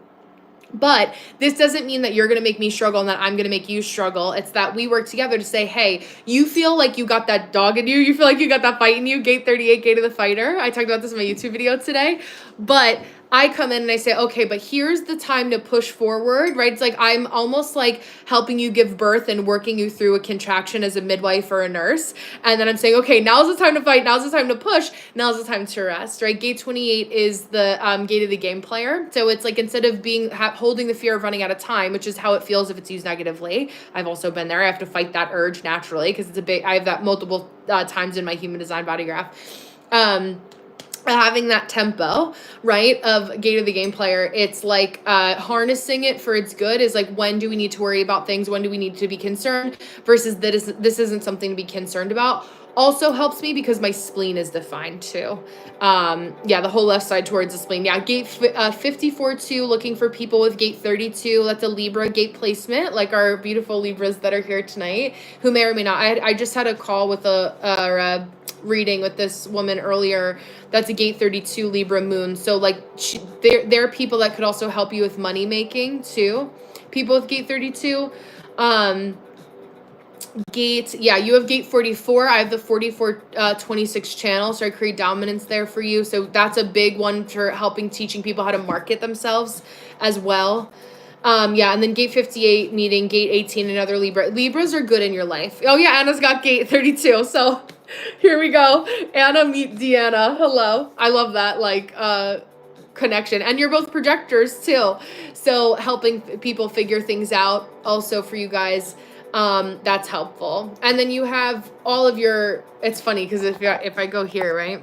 But this doesn't mean that you're going to make me struggle and that I'm going to make you struggle. It's that we work together to say, hey, you feel like you got that dog in you. You feel like you got that fight in you. Gate 38, gate of the fighter. I talked about this in my YouTube video today. But I come in and I say, okay, but here's the time to push forward, right? It's like I'm almost like helping you give birth and working you through a contraction as a midwife or a nurse. And then I'm saying, okay, now's the time to fight. Now's the time to push. Now's the time to rest, right? Gate 28 is the gate of the game player. So it's like instead of holding the fear of running out of time, which is how it feels if it's used negatively. I've also been there. I have to fight that urge naturally because I have that multiple times in my human design body graph. Having that tempo, right, of gate of the game player, it's like harnessing it for its good is like, when do we need to worry about things? When do we need to be concerned? Versus this isn't something to be concerned about. Also helps me because my spleen is defined too. Yeah, the whole left side towards the spleen. Yeah, gate 54-2, looking for people with gate 32. That's a Libra gate placement, like our beautiful Libras that are here tonight, who may or may not. I just had a call with a reading with this woman earlier. That's a gate 32 Libra moon. So like there are people that could also help you with money making too. People with gate 32. Gate, yeah, you have gate 44. I have the 44-26 channel, so I create dominance there for you. So that's a big one for helping teaching people how to market themselves as well. Yeah, and then gate 58 needing gate 18, another Libra. Libras are good in your life. Oh yeah, Anna's got gate 32. So here we go. Anna, meet Deanna. Hello. I love that connection. And you're both projectors too. So helping people figure things out also for you guys. That's helpful. And then you have all of your, it's funny because if I go here, right,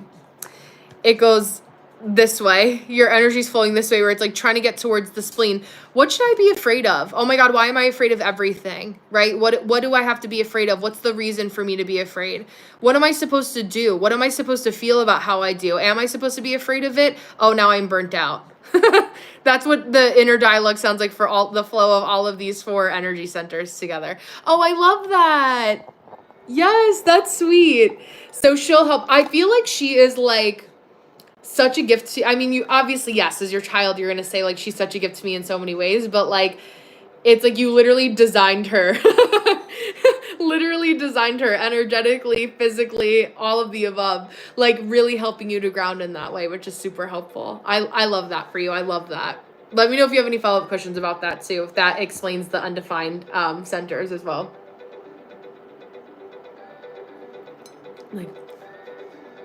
it goes this way. Your energy's flowing this way where it's like trying to get towards the spleen. What should I be afraid of? Oh my God, why am I afraid of everything, right? What do I have to be afraid of? What's the reason for me to be afraid? What am I supposed to do? What am I supposed to feel about how I do? Am I supposed to be afraid of it? Oh, now I'm burnt out. That's what the inner dialogue sounds like for all the flow of all of these 4 energy centers together. Oh, I love that. Yes, that's sweet. So she'll help. I feel like she is like such a gift to, I mean, you obviously, yes, as your child, you're going to say like, she's such a gift to me in so many ways, but like, it's like you literally designed her, literally designed her energetically, physically, all of the above, like really helping you to ground in that way, which is super helpful. I love that for you. I love that. Let me know if you have any follow-up questions about that too, if that explains the undefined centers as well. Like,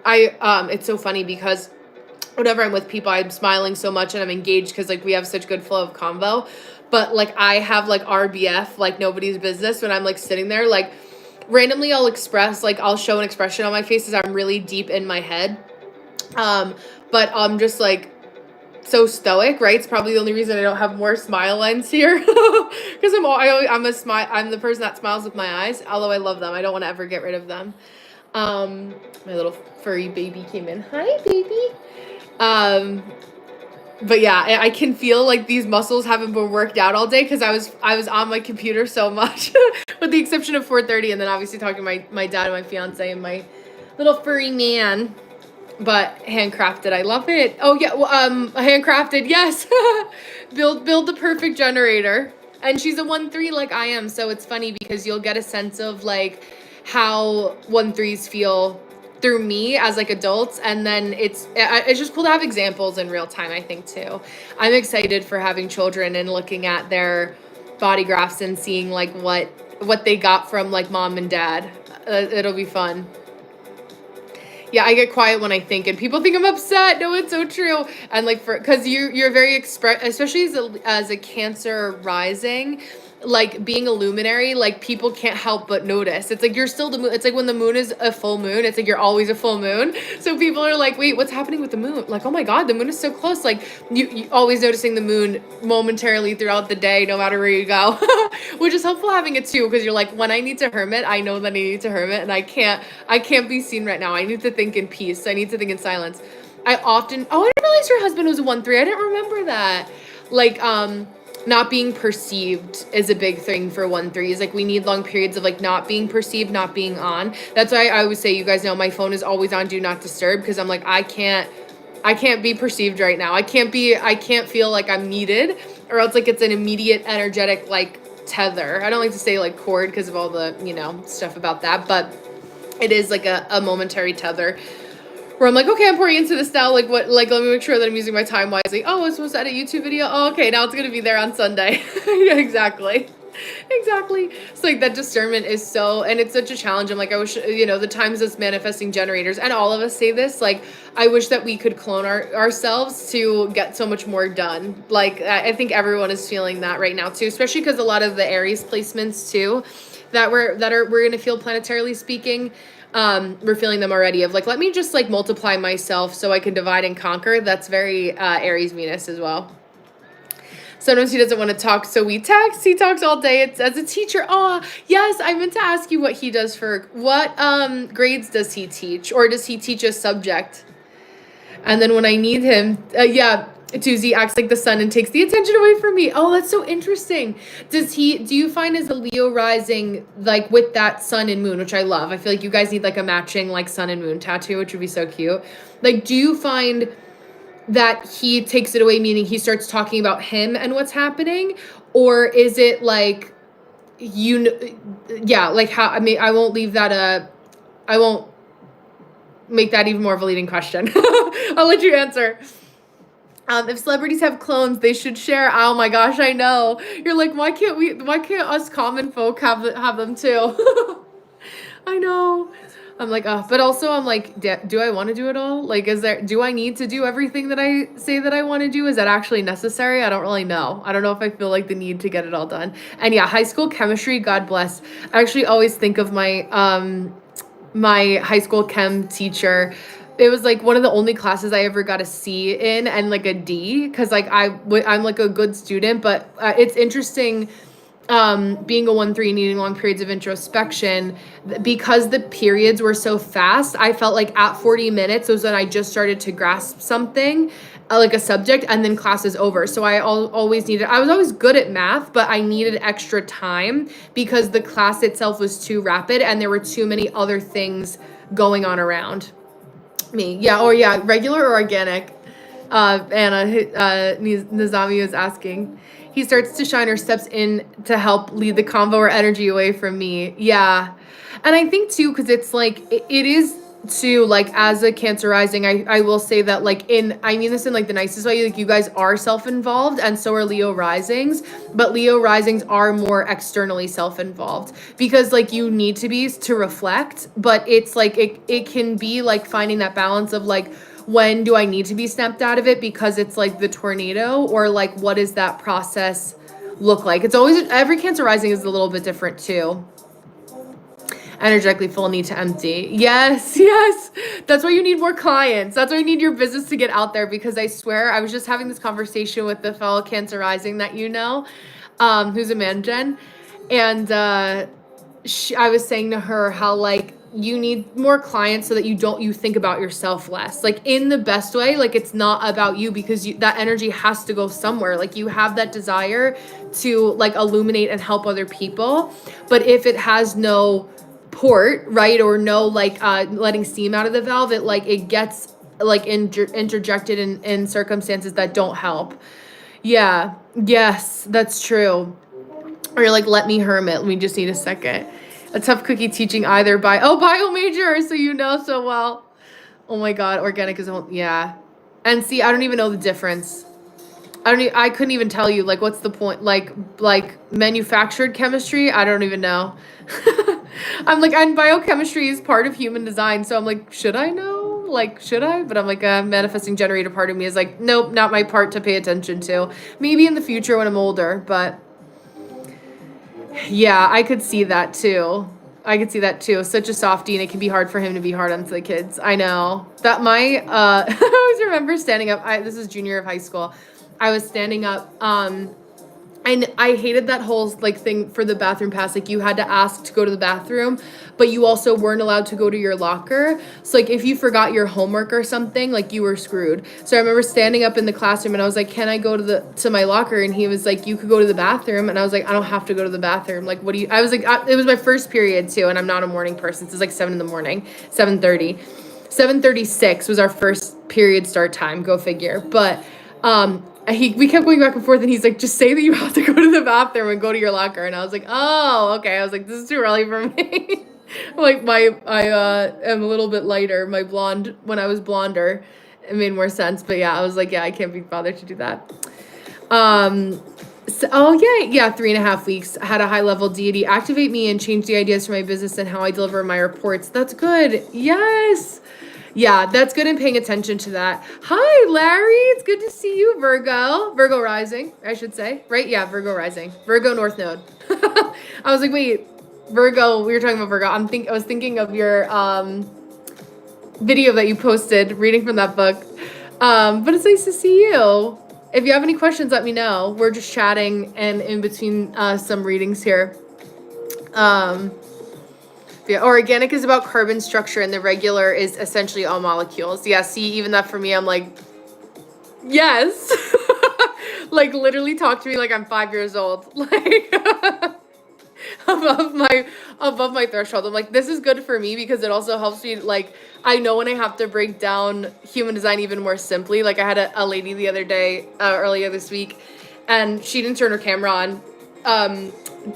it's so funny because whenever I'm with people, I'm smiling so much and I'm engaged because like we have such good flow of convo. But like I have like RBF, like nobody's business when I'm like sitting there, like randomly I'll show an expression on my face as I'm really deep in my head. But I'm just like so stoic, right? It's probably the only reason I don't have more smile lines here because I'm the person that smiles with my eyes, although I love them. I don't want to ever get rid of them. My little furry baby came in. Hi, baby. But yeah, I can feel like these muscles haven't been worked out all day because I was on my computer so much, with the exception of 4:30, and then obviously talking to my dad and my fiance and my little furry man. But handcrafted, I love it. Oh yeah, well, handcrafted, yes. Build the perfect generator. And she's a 1-3 like I am, so it's funny because you'll get a sense of like how 1-3s feel through me as like adults, and then it's just cool to have examples in real time, I think too. I'm excited for having children and looking at their body graphs and seeing like what they got from like mom and dad. It'll be fun. Yeah, I get quiet when I think, and people think I'm upset. No, it's so true. And like because you're very especially as a Cancer rising, like being a luminary, like people can't help but notice. It's like you're still the moon. It's like when the moon is a full moon, it's like you're always a full moon. So people are like, wait, what's happening with the moon? Like, oh my God, the moon is so close. Like you always noticing the moon momentarily throughout the day, no matter where you go, which is helpful having it too, because you're like, when I need to hermit, I know that I need to hermit, and I can't be seen right now. I need to think in peace. I need to think in silence. I didn't realize your husband was a 1-3. I didn't remember that. Like, not being perceived is a big thing for 1-3s. Like we need long periods of like not being perceived, not being on. That's why I always say, you guys know my phone is always on do not disturb, because I'm like, I can't be perceived right now. I can't feel like I'm needed, or else like it's an immediate energetic like tether. I don't like to say like cord because of all the, stuff about that, but it is like a momentary tether where I'm like, okay, I'm pouring into this now. Like what, like, let me make sure that I'm using my time wisely. Oh, I was supposed to edit a YouTube video. Oh, okay. Now it's going to be there on Sunday. Yeah, exactly. Exactly. So like that discernment is and it's such a challenge. I'm like, I wish, the times as manifesting generators, and all of us say this, like, I wish that we could clone ourselves to get so much more done. Like, I think everyone is feeling that right now too, especially because a lot of the Aries placements too, that we're going to feel planetarily speaking, we're feeling them already of like, let me just like multiply myself so I can divide and conquer. That's very Aries Venus as well. Sometimes he doesn't want to talk, so we text. He talks all day. It's as a teacher. Oh, yes, I meant to ask you what he does what grades does he teach, or does he teach a subject? And then when I need him, Tuesday acts like the sun and takes the attention away from me. Oh, that's so interesting. Do you find as a Leo rising, like with that sun and moon, which I love, I feel like you guys need like a matching like sun and moon tattoo, which would be so cute. Like, do you find that he takes it away, meaning he starts talking about him and what's happening? Or is it like, like how, I mean, I won't make that even more of a leading question. I'll let you answer. If celebrities have clones, they should share. Oh my gosh, I know. You're like, why can't us common folk have them too? I know. I'm like, but also I'm like, do I want to do it all? Like, do I need to do everything that I say that I want to do? Is that actually necessary? I don't really know. I don't know if I feel like the need to get it all done. And yeah, high school chemistry, God bless. I actually always think of my, my high school chem teacher. It was like one of the only classes I ever got a C in, and like a D, because like I'm like a good student, but it's interesting being a 1-3 needing long periods of introspection, because the periods were so fast. I felt like at 40 minutes was when I just started to grasp something, like a subject, and then class is over. So I was always good at math, but I needed extra time because the class itself was too rapid and there were too many other things going on around me. Yeah, regular or organic? Anna Nizami is asking. He starts to shine or steps in to help lead the convo or energy away from me. Yeah. And I think too, because it's like, it is too, like as a Cancer rising, I will say that like I mean this in like the nicest way, like you guys are self-involved and so are Leo risings, but Leo risings are more externally self-involved because like you need to be to reflect, but it's like, it can be like finding that balance of like, when do I need to be snapped out of it because it's like the tornado, or like what does that process look like? It's always, every Cancer rising is a little bit different too. Energetically full, need to empty. Yes. That's why you need more clients. That's why you need your business to get out there, because I swear, I was just having this conversation with the fellow Cancer rising that who's a man, Jen. And I was saying to her how like, you need more clients so that you think about yourself less, like in the best way. Like it's not about you, because that energy has to go somewhere. Like you have that desire to like illuminate and help other people. But if it has no port, right, or no like letting steam out of the valve, it gets like interjected in circumstances that don't help. Yeah. Yes, that's true. Or you're like, let me hermit. We just need a second. A tough cookie teaching either bio major, so you know so well. Oh my God, organic is a whole, yeah. And see, I don't even know the difference. I couldn't even tell you, like, what's the point? Like manufactured chemistry? I don't even know. I'm like, and biochemistry is part of human design, so I'm like, should I know? Like, should I? But I'm like, a manifesting generator part of me is like, nope, not my part to pay attention to. Maybe in the future when I'm older, but yeah, I could see that too. I could see that too. Such a softie, and it can be hard for him to be hard on the kids. I know. That my I always remember standing up. This is junior of high school. I was standing up, and I hated that whole like thing for the bathroom pass. Like you had to ask to go to the bathroom, but you also weren't allowed to go to your locker. So like if you forgot your homework or something, like you were screwed. So I remember standing up in the classroom and I was like, "Can I go to my locker?" And he was like, "You could go to the bathroom." And I was like, "I don't have to go to the bathroom. Like, what do you?" I was like, it was my first period too, and I'm not a morning person. So it's like 7 in the morning, 7:30, 7:36 was our first period start time. Go figure. But we kept going back and forth, and he's like, just say that you have to go to the bathroom and go to your locker. And I was like, oh, okay. I was like, this is too early for me. Like I am a little bit lighter. My blonde, when I was blonder, it made more sense. But yeah, I was like, yeah, I can't be bothered to do that. So, oh yeah, 3.5 weeks. I had a high level deity activate me and change the ideas for my business and how I deliver my reports. That's good. Yes. Yeah, that's good in paying attention to that. Hi, Larry. It's good to see you, Virgo. Virgo rising, I should say. Right? Yeah, Virgo rising. Virgo North Node. I was like, wait, Virgo, we were talking about Virgo. I was thinking of your video that you posted, reading from that book. But it's nice to see you. If you have any questions, let me know. We're just chatting and in between some readings here. Yeah, organic is about carbon structure and the regular is essentially all molecules. Yeah, see, even that for me, I'm like, yes. Like literally talk to me like I'm 5 years old. Like above my threshold. I'm like, this is good for me because it also helps me, like, I know when I have to break down human design even more simply. Like I had a lady the other day, earlier this week, and she didn't turn her camera on.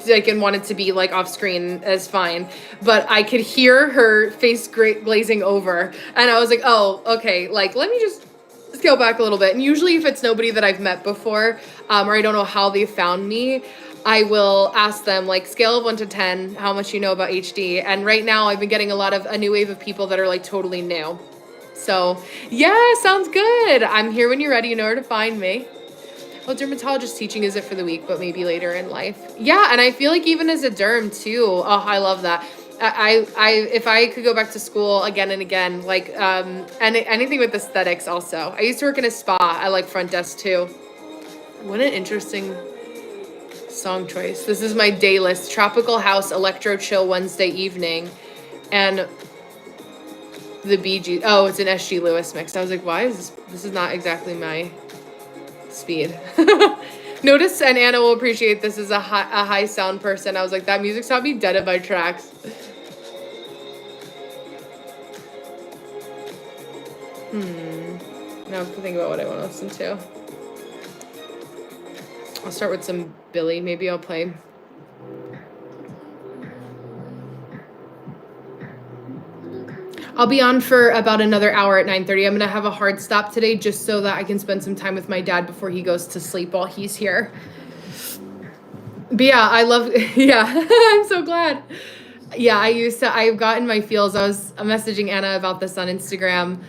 Like, and wanted to be like off screen as fine, but I could hear her face glazing over, and I was like, oh, okay, like let me just scale back a little bit. And usually if it's nobody that I've met before, or I don't know how they found me, I will ask them like scale of 1 to 10, how much you know about HD. And right now I've been getting a new wave of people that are like totally new. So yeah, sounds good. I'm here when you're ready. You know where to find me. Well, dermatologist teaching is it for the week, but maybe later in life. Yeah, and I feel like even as a derm too. Oh, I love that. I if I could go back to school again and again, like and anything with aesthetics also. I used to work in a spa. I like front desk too. What an interesting song choice. This is my day list: Tropical House, Electro Chill Wednesday evening, and the Bee Gees. Oh, it's an S.G. Lewis mix. I was like, why is this? This is not exactly my speed. Notice, and Anna will appreciate this, is a high sound person. I was like, that music's not me dead of my tracks. Now I have to think about what I want to listen to. I'll start with some Billy. Maybe I'll play. I'll be on for about another hour at 9:30. I'm going to have a hard stop today just so that I can spend some time with my dad before he goes to sleep while he's here. But yeah, I love, yeah, I'm so glad. Yeah, I've gotten my feels. I was messaging Anna about this on Instagram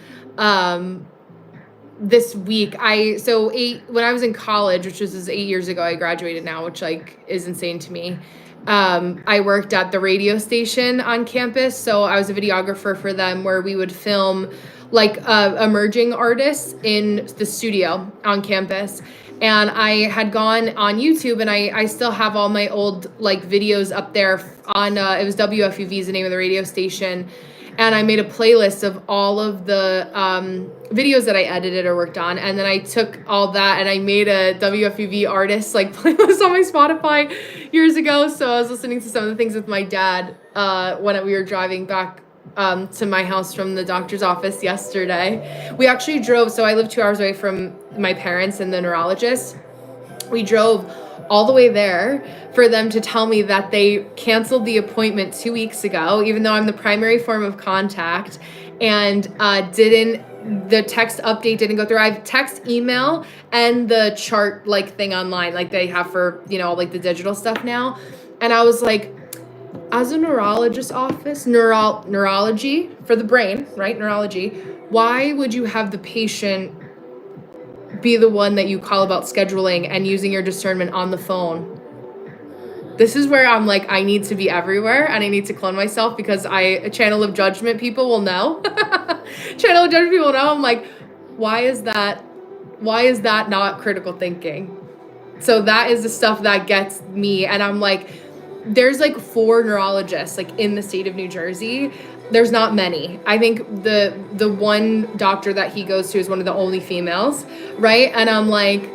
this week. When I was in college, which was 8 years ago, I graduated now, which like is insane to me. I worked at the radio station on campus, so I was a videographer for them, where we would film like emerging artists in the studio on campus. And I had gone on YouTube, and I still have all my old like videos up there on it was WFUV is the name of the radio station. And I made a playlist of all of the videos that I edited or worked on. And then I took all that and I made a WFUV artist like playlist on my Spotify years ago. So I was listening to some of the things with my dad when we were driving back to my house from the doctor's office yesterday. We actually drove, so I live 2 hours away from my parents and the neurologist. We drove all the way there for them to tell me that they canceled the appointment 2 weeks ago, even though I'm the primary form of contact, and the text update didn't go through. I have text, email, and the chart like thing online, like they have for, like the digital stuff now. And I was like, as a neurologist office, neurology for the brain, right? Neurology. Why would you have the patient be the one that you call about scheduling and using your discernment on the phone? This is where I'm like, I need to be everywhere and I need to clone myself, because a channel of judgment people will know. Channel of judgment people will know. I'm like, why is that not critical thinking? So that is the stuff that gets me. And I'm like, there's like 4 neurologists like in the state of New Jersey. There's not many. I think the one doctor that he goes to is one of the only females, right? And I'm like,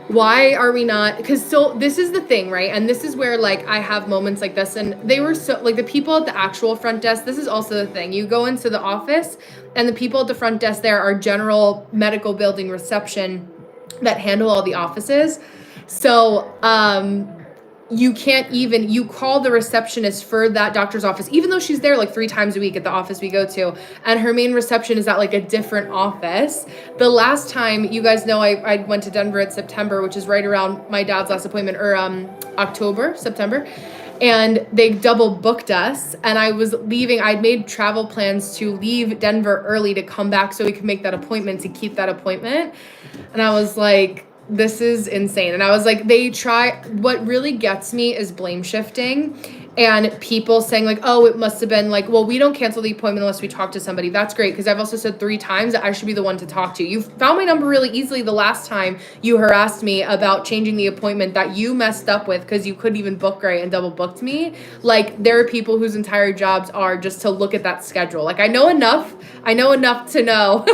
why are we not? Because so this is the thing, right? And this is where like I have moments like this, and they were so like the people at the actual front desk. This is also the thing. You go into the office, and the people at the front desk there are general medical building reception that handle all the offices. So you can't even, you call the receptionist for that doctor's office, even though she's there like 3 times a week at the office we go to, and her main reception is at like a different office. The last time, you guys know, I went to Denver in September, which is right around my dad's last appointment, or September, and they double booked us, and I was leaving. I'd made travel plans to leave Denver early to come back so we could make that appointment, to keep that appointment. And I was like, this is insane. And I was like, what really gets me is blame shifting and people saying like, oh, it must have been like, well, we don't cancel the appointment unless we talk to somebody. That's great, because I've also said 3 times that I should be the one to talk to. You found my number really easily the last time you harassed me about changing the appointment that you messed up with because you couldn't even book right and double booked me. Like, there are people whose entire jobs are just to look at that schedule. Like, I know enough to know.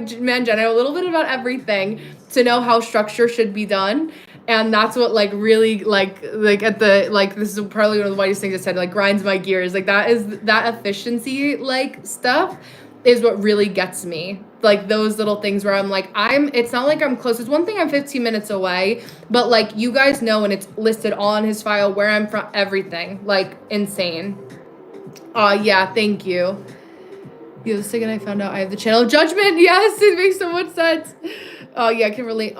Jen, I know a little bit about everything to know how structure should be done. And that's what like really like at the, like, this is probably one of the whitest things I said, like grinds my gears. Like that efficiency like stuff is what really gets me. Like those little things where I'm like, it's not like I'm close. It's one thing I'm 15 minutes away, but like you guys know, and it's listed all in his file where I'm from, everything, like insane. Yeah, thank you. The second I found out I have the channel of judgment. Yes, it makes so much sense. Oh yeah, I can relate.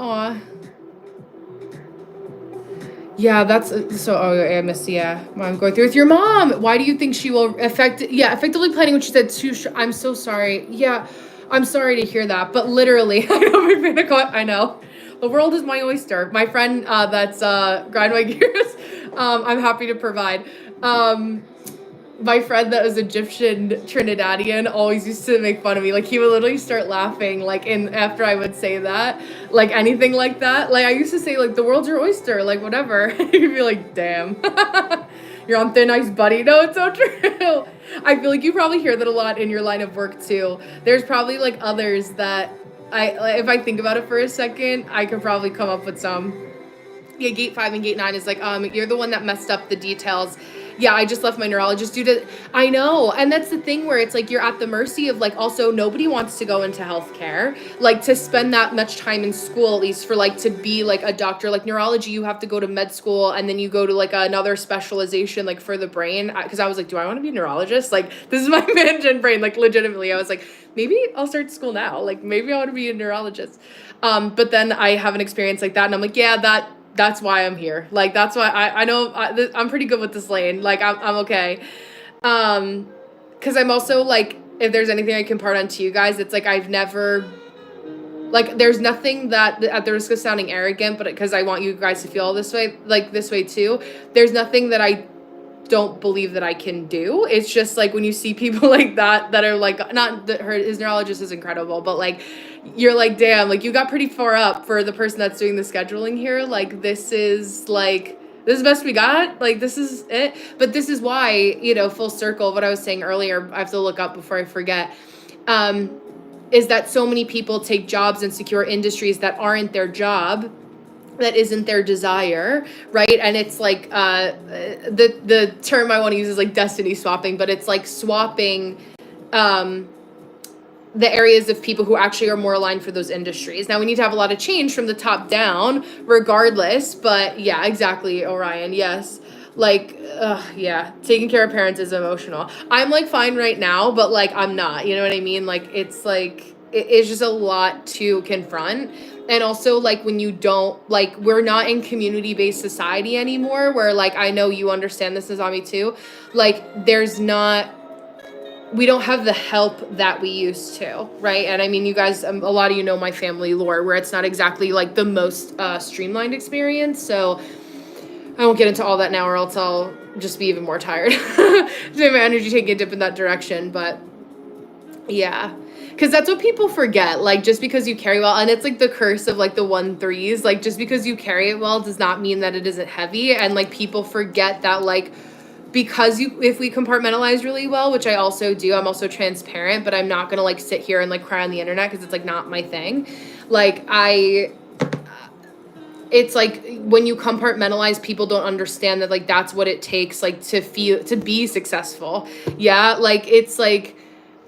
Yeah, that's so. Oh, I missed. Yeah, I'm going through with your mom. Why do you think she will effectively planning what she said too? I'm so sorry. Yeah, I'm sorry to hear that. But literally, I know. The world is my oyster. My friend, that's grind my gears. I'm happy to provide. My friend that was Egyptian Trinidadian always used to make fun of me. Like he would literally start laughing like after I would say that, like anything like that. Like I used to say like the world's your oyster, like whatever. He'd be like, damn, you're on thin ice, buddy. No, it's so true. I feel like you probably hear that a lot in your line of work too. There's probably like others that if I think about it for a second, I could probably come up with some. Yeah, gate 5 and gate 9 is like, you're the one that messed up the details. Yeah, I just left my neurologist due to, I know. And that's the thing where it's like, you're at the mercy of like, also nobody wants to go into healthcare, like to spend that much time in school, at least for like, to be like a doctor. Like neurology, you have to go to med school and then you go to like another specialization, like for the brain. Cause I was like, do I want to be a neurologist? Like, this is my man-gen brain. Like legitimately, I was like, maybe I'll start school now. Like maybe I want to be a neurologist. But then I have an experience like that. And I'm like, yeah, that's why I'm here. Like, that's why I know I'm pretty good with this lane. Like, I'm okay. Cause I'm also like, if there's anything I can impart on to you guys, it's like, I've never, like, there's nothing that, at the risk of sounding arrogant, but because I want you guys to feel this way, like this way too, there's nothing that I don't believe that I can do. It's just like when you see people like that are like, not that his neurologist is incredible, but like, you're like, damn, like you got pretty far up for the person that's doing the scheduling here. Like, this is the best we got. Like, this is it. But this is why, full circle, what I was saying earlier, I have to look up before I forget, is that so many people take jobs in secure industries that aren't their job that isn't their desire, right? And it's like the term I want to use is like destiny swapping, but it's like swapping the areas of people who actually are more aligned for those industries. Now we need to have a lot of change from the top down regardless, but yeah, exactly, Orion. Yes. Like, yeah, taking care of parents is emotional. I'm like fine right now, but like I'm not, you know what I mean? Like it's like it's just a lot to confront. And also like when you don't, like, we're not in community-based society anymore, where like I know you understand this, Azami, too. Like there's not, we don't have the help that we used to, right? And I mean, you guys, a lot of you know my family lore, where it's not exactly like the most streamlined experience. So I won't get into all that now, or else I'll just be even more tired. My energy taking a dip in that direction. But yeah, because that's what people forget. Like, just because you carry well, and it's like the curse of like the 1-3s, like just because you carry it well does not mean that it isn't heavy. And like people forget that, like, because if we compartmentalize really well, which I also do, I'm also transparent, but I'm not gonna like sit here and like cry on the internet, because it's like not my thing. Like it's like when you compartmentalize, people don't understand that like that's what it takes, like to be successful. Yeah, like it's like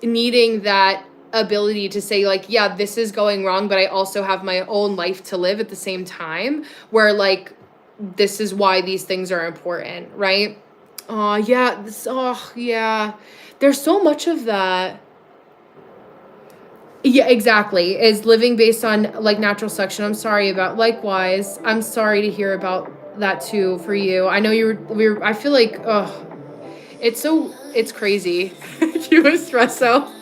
needing that ability to say like, yeah, this is going wrong, but I also have my own life to live at the same time, where like this is why these things are important, right? Oh yeah, yeah. There's so much of that. Yeah, exactly. Is living based on like natural selection. I'm sorry about, likewise. I'm sorry to hear about that too for you. I know I feel like, it's crazy. You espresso.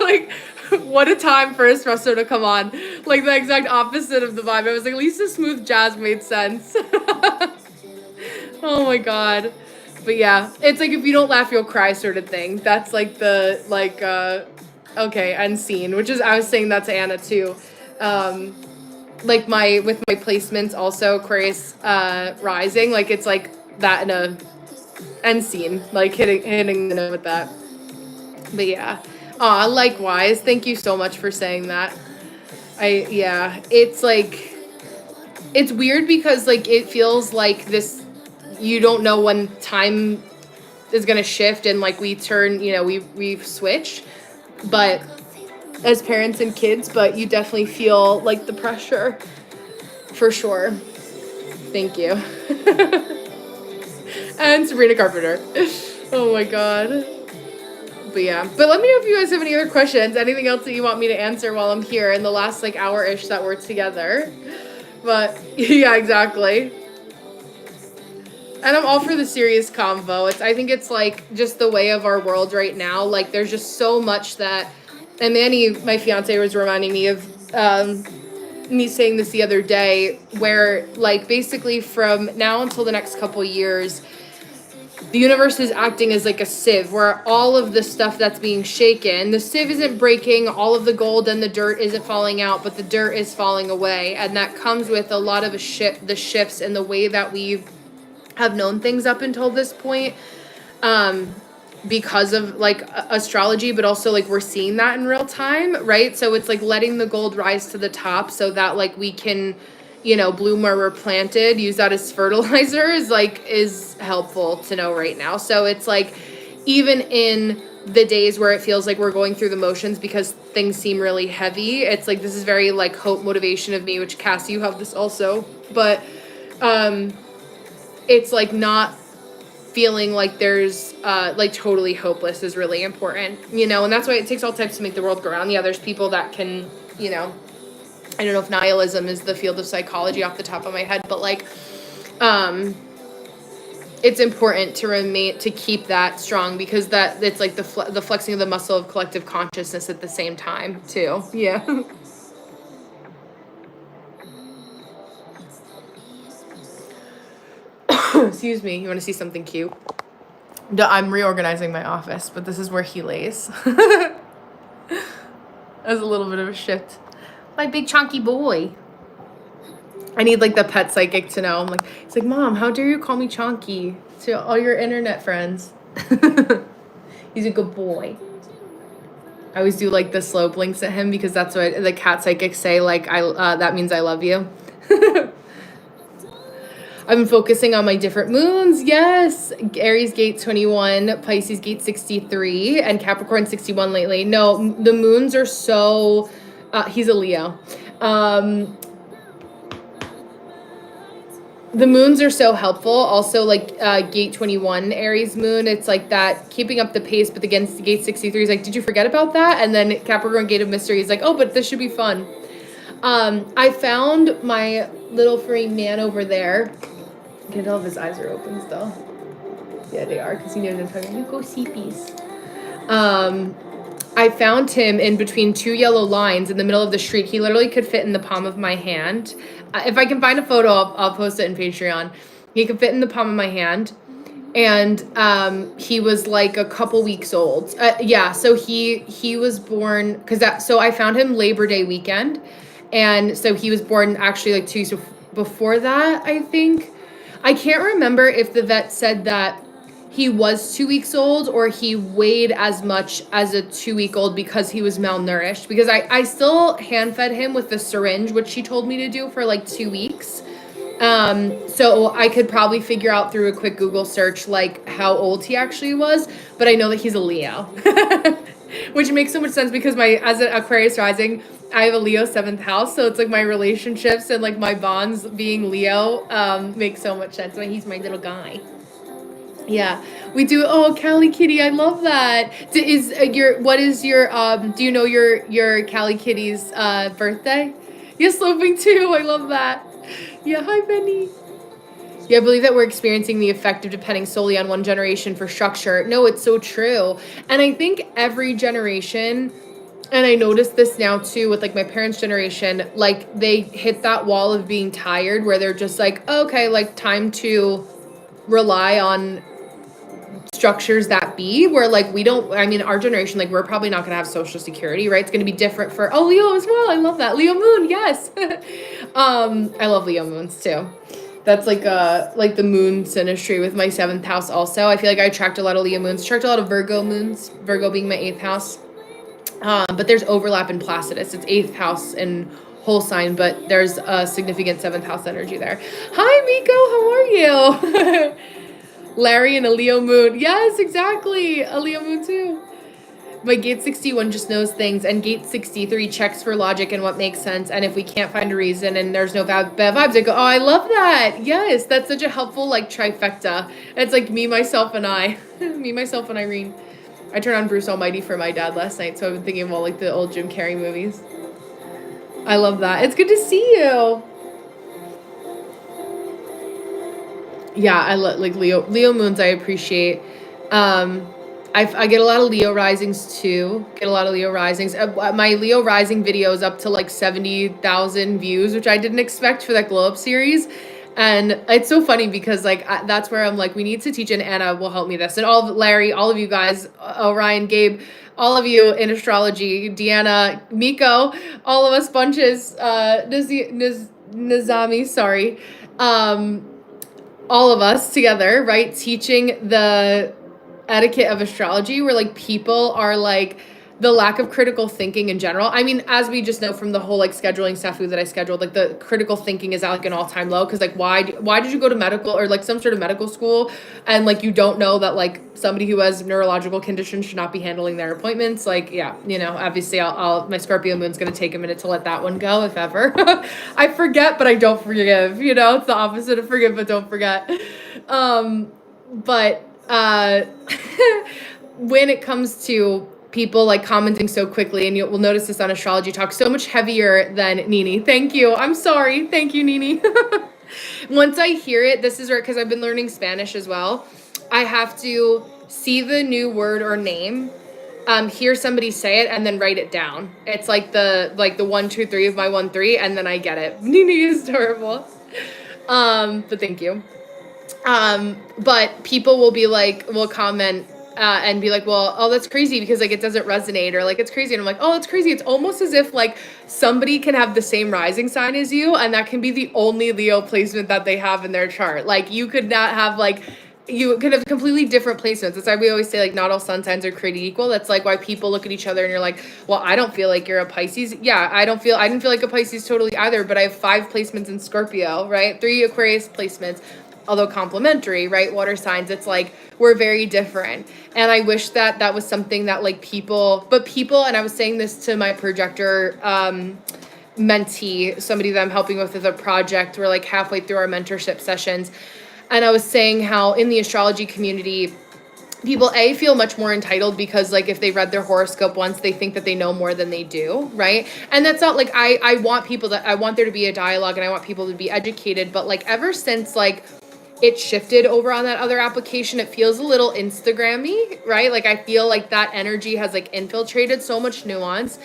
Like, what a time for espresso to come on. Like the exact opposite of the vibe. I was like, at least the smooth jazz made sense. Oh my God. But yeah, it's like if you don't laugh, you'll cry sort of thing. That's like the, like, okay, end scene, which is, I was saying that to Anna too. Like with my placements also, Aquarius rising, like it's like that in a end scene, like hitting the note with that. But yeah. Likewise. Thank you so much for saying that. Yeah, it's like, it's weird because like it feels like this, you don't know when time is gonna shift and like we turn, we've switched, but as parents and kids, but you definitely feel like the pressure for sure. Thank you. And Sabrina Carpenter. Oh my God. But yeah, but let me know if you guys have any other questions, anything else that you want me to answer while I'm here in the last like hour-ish that we're together. But yeah, exactly. And I'm all for the serious convo. I think it's like just the way of our world right now. Like there's just so much that, and Manny, my fiance, was reminding me of me saying this the other day, where like basically from now until the next couple years, the universe is acting as like a sieve, where all of the stuff that's being shaken, the sieve isn't breaking, all of the gold and the dirt isn't falling out, but the dirt is falling away. And that comes with a lot of the shifts in the way that we have known things up until this point, because of like astrology, but also like we're seeing that in real time, right? So it's like letting the gold rise to the top so that like we can, bloom where we're planted, use that as fertilizer is helpful to know right now. So it's like, even in the days where it feels like we're going through the motions because things seem really heavy, it's like, this is very like hope motivation of me, which Cassie, you have this also, but it's like not feeling like there's like totally hopeless is really important, and that's why it takes all types to make the world go round. Yeah, there's people that can, I don't know if nihilism is the field of psychology off the top of my head, but like it's important to keep that strong, because that it's like the flexing of the muscle of collective consciousness at the same time too. Yeah. Excuse me. You want to see something cute? I'm reorganizing my office, but this is where he lays. That's a little bit of a shift. My big chunky boy. I need like the pet psychic to know. I'm like, it's like, Mom, how dare you call me chunky to all your internet friends? He's a good boy. I always do like the slow blinks at him because that's what the cat psychics say. Like that means I love you. I've been focusing on my different moons. Yes. Aries gate 21, Pisces gate 63, and Capricorn 61 lately. No, the moons are so, he's a Leo. The moons are so helpful. Also, like gate 21, Aries moon, it's like that keeping up the pace, but against gate 63 is like, did you forget about that? And then Capricorn gate of mystery is like, oh, but this should be fun. I found my little furry man over there. I can tell if his eyes are open still. Yeah, they are, because he knows I'm talking. You go see peace. I found him in between two yellow lines in the middle of the street. He literally could fit in the palm of my hand. If I can find a photo, I'll post it in Patreon. He could fit in the palm of my hand. And he was like a couple weeks old. Yeah, so he was born, so I found him Labor Day weekend. And so he was born actually like 2 weeks before that, I think. I can't remember if the vet said that he was 2 weeks old or he weighed as much as a 2-week-old because he was malnourished. Because I still hand fed him with the syringe, which she told me to do for like 2 weeks. So I could probably figure out through a quick Google search like how old he actually was. But I know that he's a Leo, which makes so much sense because as an Aquarius rising, I have a Leo 7th house, so it's like my relationships and like my bonds being Leo makes so much sense. He's my little guy. Yeah, we do. Oh, Callie Kitty, I love that. Do you know your Callie Kitty's birthday? Yes, sloping too. I love that. Yeah, hi Benny. Yeah, I believe that we're experiencing the effect of depending solely on one generation for structure. No, it's so true. And I think every generation, and I noticed this now too with like my parents' generation, like they hit that wall of being tired where they're just like, okay, like time to rely on structures that be where like our generation, like we're probably not going to have social security, right? It's going to be different for Leo as well. I love that. Leo moon, yes. I love Leo moons too. That's like the moon synastry with my 7th house also. I feel like I attract a lot of Leo moons, attract a lot of Virgo moons, Virgo being my 8th house. But there's overlap in Placidus. It's 8th house and whole sign, but there's a significant 7th house energy there. Hi, Miko. How are you? Larry and a Leo moon. Yes, exactly. A Leo moon too. But gate 61 just knows things, and gate 63 checks for logic and what makes sense. And if we can't find a reason and there's no bad vibes, I go, oh, I love that. Yes, that's such a helpful like trifecta. It's like me, myself, and I. Me, myself, and Irene. I turned on Bruce Almighty for my dad last night, so I've been thinking about like the old Jim Carrey movies. I love that. It's good to see you. Yeah, I like Leo moons. I appreciate. I get a lot of Leo risings too. My Leo rising video is up to like 70,000 views, which I didn't expect for that glow up series. And it's so funny because like that's where I'm like, we need to teach, and Anna will help me this. And Larry, all of you guys, Orion, Gabe, all of you in astrology, Deanna, Miko, all of us bunches, Nizami, sorry. All of us together, right? Teaching the etiquette of astrology where like people are like the lack of critical thinking in general. I mean, as we just know from the whole like scheduling stuff that I scheduled, like the critical thinking is at like an all-time low. Cause like, why did you go to medical or like some sort of medical school and like you don't know that like somebody who has neurological conditions should not be handling their appointments? Like, yeah, obviously my Scorpio moon's going to take a minute to let that one go, if ever. I forget, but I don't forgive, it's the opposite of forgive, but don't forget. When it comes to people like commenting so quickly, and you'll notice this on Astrology Talk, so much heavier than Nini. Thank you. I'm sorry. Thank you, Nini. Once I hear it, this is right, because I've been learning Spanish as well. I have to see the new word or name, hear somebody say it, and then write it down. It's like the 1, 2, 3 of my 1, 3, and then I get it. Nini is terrible. But thank you. But people will comment and be like, well, oh, that's crazy because like it doesn't resonate, or like it's crazy. And I'm like, oh, it's crazy. It's almost as if like somebody can have the same rising sign as you, and that can be the only Leo placement that they have in their chart. Like you could not have like you can have completely different placements. That's why we always say like not all sun signs are created equal. That's like why people look at each other and you're like, well, I don't feel like you're a Pisces. Yeah, I didn't feel like a Pisces totally either, but I have 5 placements in Scorpio, right? 3 Aquarius placements, although complementary, right? Water signs. It's like we're very different. And I wish that that was something that like people, and I was saying this to my projector mentee, somebody that I'm helping with a project. We're like halfway through our mentorship sessions. And I was saying how in the astrology community, people feel much more entitled because like if they read their horoscope once, they think that they know more than they do, right? And that's not like I want there to be a dialogue and I want people to be educated, but like ever since like it shifted over on that other application, it feels a little Instagram-y, right? Like I feel like that energy has like infiltrated so much nuance.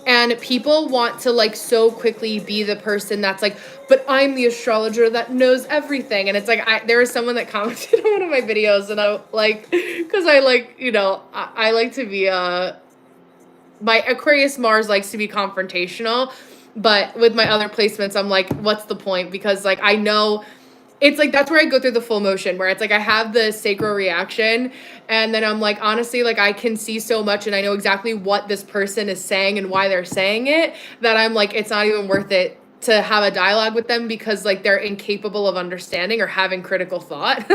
And people want to like so quickly be the person that's like, but I'm the astrologer that knows everything. And it's like, there was someone that commented on one of my videos and I like, cause I like, I like to be, my Aquarius Mars likes to be confrontational, but with my other placements, I'm like, what's the point? Because like, I know it's like, that's where I go through the full motion where it's like, I have the sacral reaction and then I'm like, honestly, like I can see so much and I know exactly what this person is saying and why they're saying it that I'm like, it's not even worth it to have a dialogue with them because like they're incapable of understanding or having critical thought.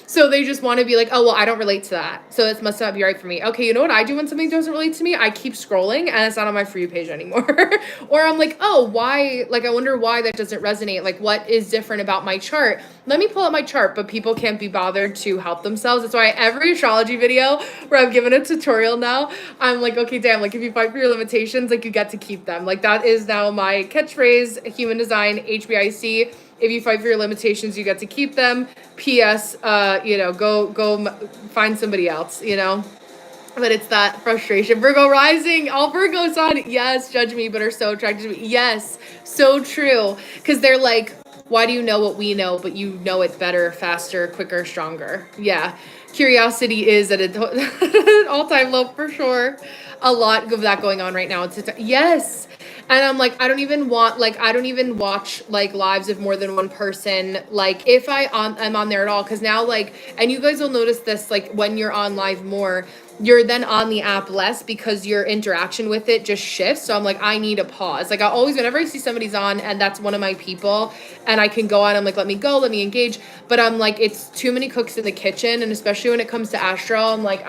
So they just want to be like, oh, well, I don't relate to that. So it must not be right for me. Okay, you know what I do when something doesn't relate to me? I keep scrolling and it's not on my For You page anymore. Or I'm like, oh, why? Like, I wonder why that doesn't resonate. Like, what is different about my chart? Let me pull up my chart, but people can't be bothered to help themselves. That's why every astrology video where I've given a tutorial now, I'm like, okay, damn, like if you fight for your limitations, like you get to keep them. Like that is now my catchphrase, human design, HBIC. If you fight for your limitations, you get to keep them. P.S. Go find somebody else, But it's that frustration. Virgo rising, all Virgos on. Yes, judge me, but are so attracted to me. Yes, so true. Because they're like, why do you know what we know, but you know it better, faster, quicker, stronger? Yeah. Curiosity is at an all-time low for sure. A lot of that going on right now. Yes. And I'm like, I don't even watch like lives of more than one person. Like if I'm on there at all. Cause now like, and you guys will notice this, like when you're on live more, you're then on the app less because your interaction with it just shifts. So I'm like, I need a pause. Like I always, whenever I see somebody's on and that's one of my people and I can go on, I'm like, let me go, let me engage. But I'm like, it's too many cooks in the kitchen. And especially when it comes to Astro, I'm like,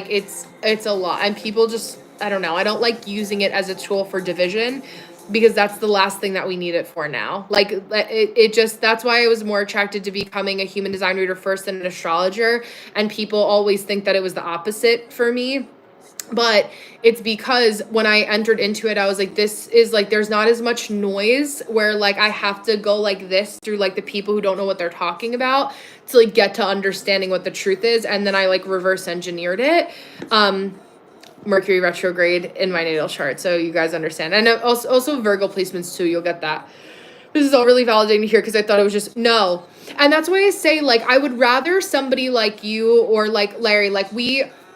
it's a lot. And people just, I don't know. I don't like using it as a tool for division because that's the last thing that we need it for now. Like it just, that's why I was more attracted to becoming a human design reader first than an astrologer. And people always think that it was the opposite for me. But it's because when I entered into it, I was like, this is like, there's not as much noise where like I have to go like this through like the people who don't know what they're talking about to like get to understanding what the truth is. And then I like reverse engineered it. Mercury retrograde in my natal chart, so you guys understand. And also Virgo placements too, you'll get that. This is all really validating to hear because I thought it was just no. And that's why I say like I would rather somebody like you or like Larry, like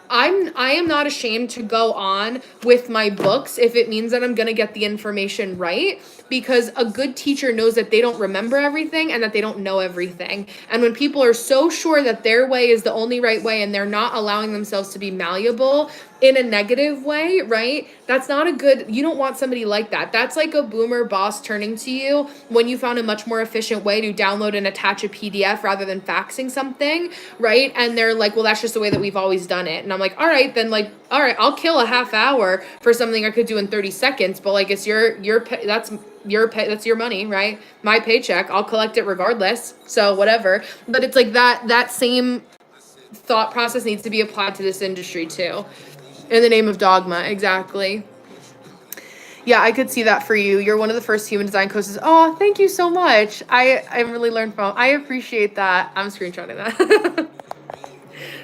I am not ashamed to go on with my books if it means that I'm going to get the information right, because a good teacher knows that they don't remember everything and that they don't know everything. And when people are so sure that their way is the only right way and they're not allowing themselves to be malleable in a negative way, right? That's not a good, you don't want somebody like that. That's like a boomer boss turning to you when you found a much more efficient way to download and attach a PDF rather than faxing something, right? And they're like, well, that's just the way that we've always done it. And I'm like, all right, then like, all right, I'll kill a half hour for something I could do in 30 seconds, but like it's that's your money, right? My paycheck, I'll collect it regardless. So whatever. But it's like that same thought process needs to be applied to this industry too. In the name of dogma, exactly. Yeah, I could see that for you. You're one of the first human design coaches. Oh, thank you so much. I really learned from. I appreciate that. I'm screenshotting that.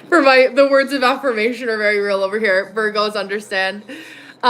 For the words of affirmation are very real over here. Virgos understand.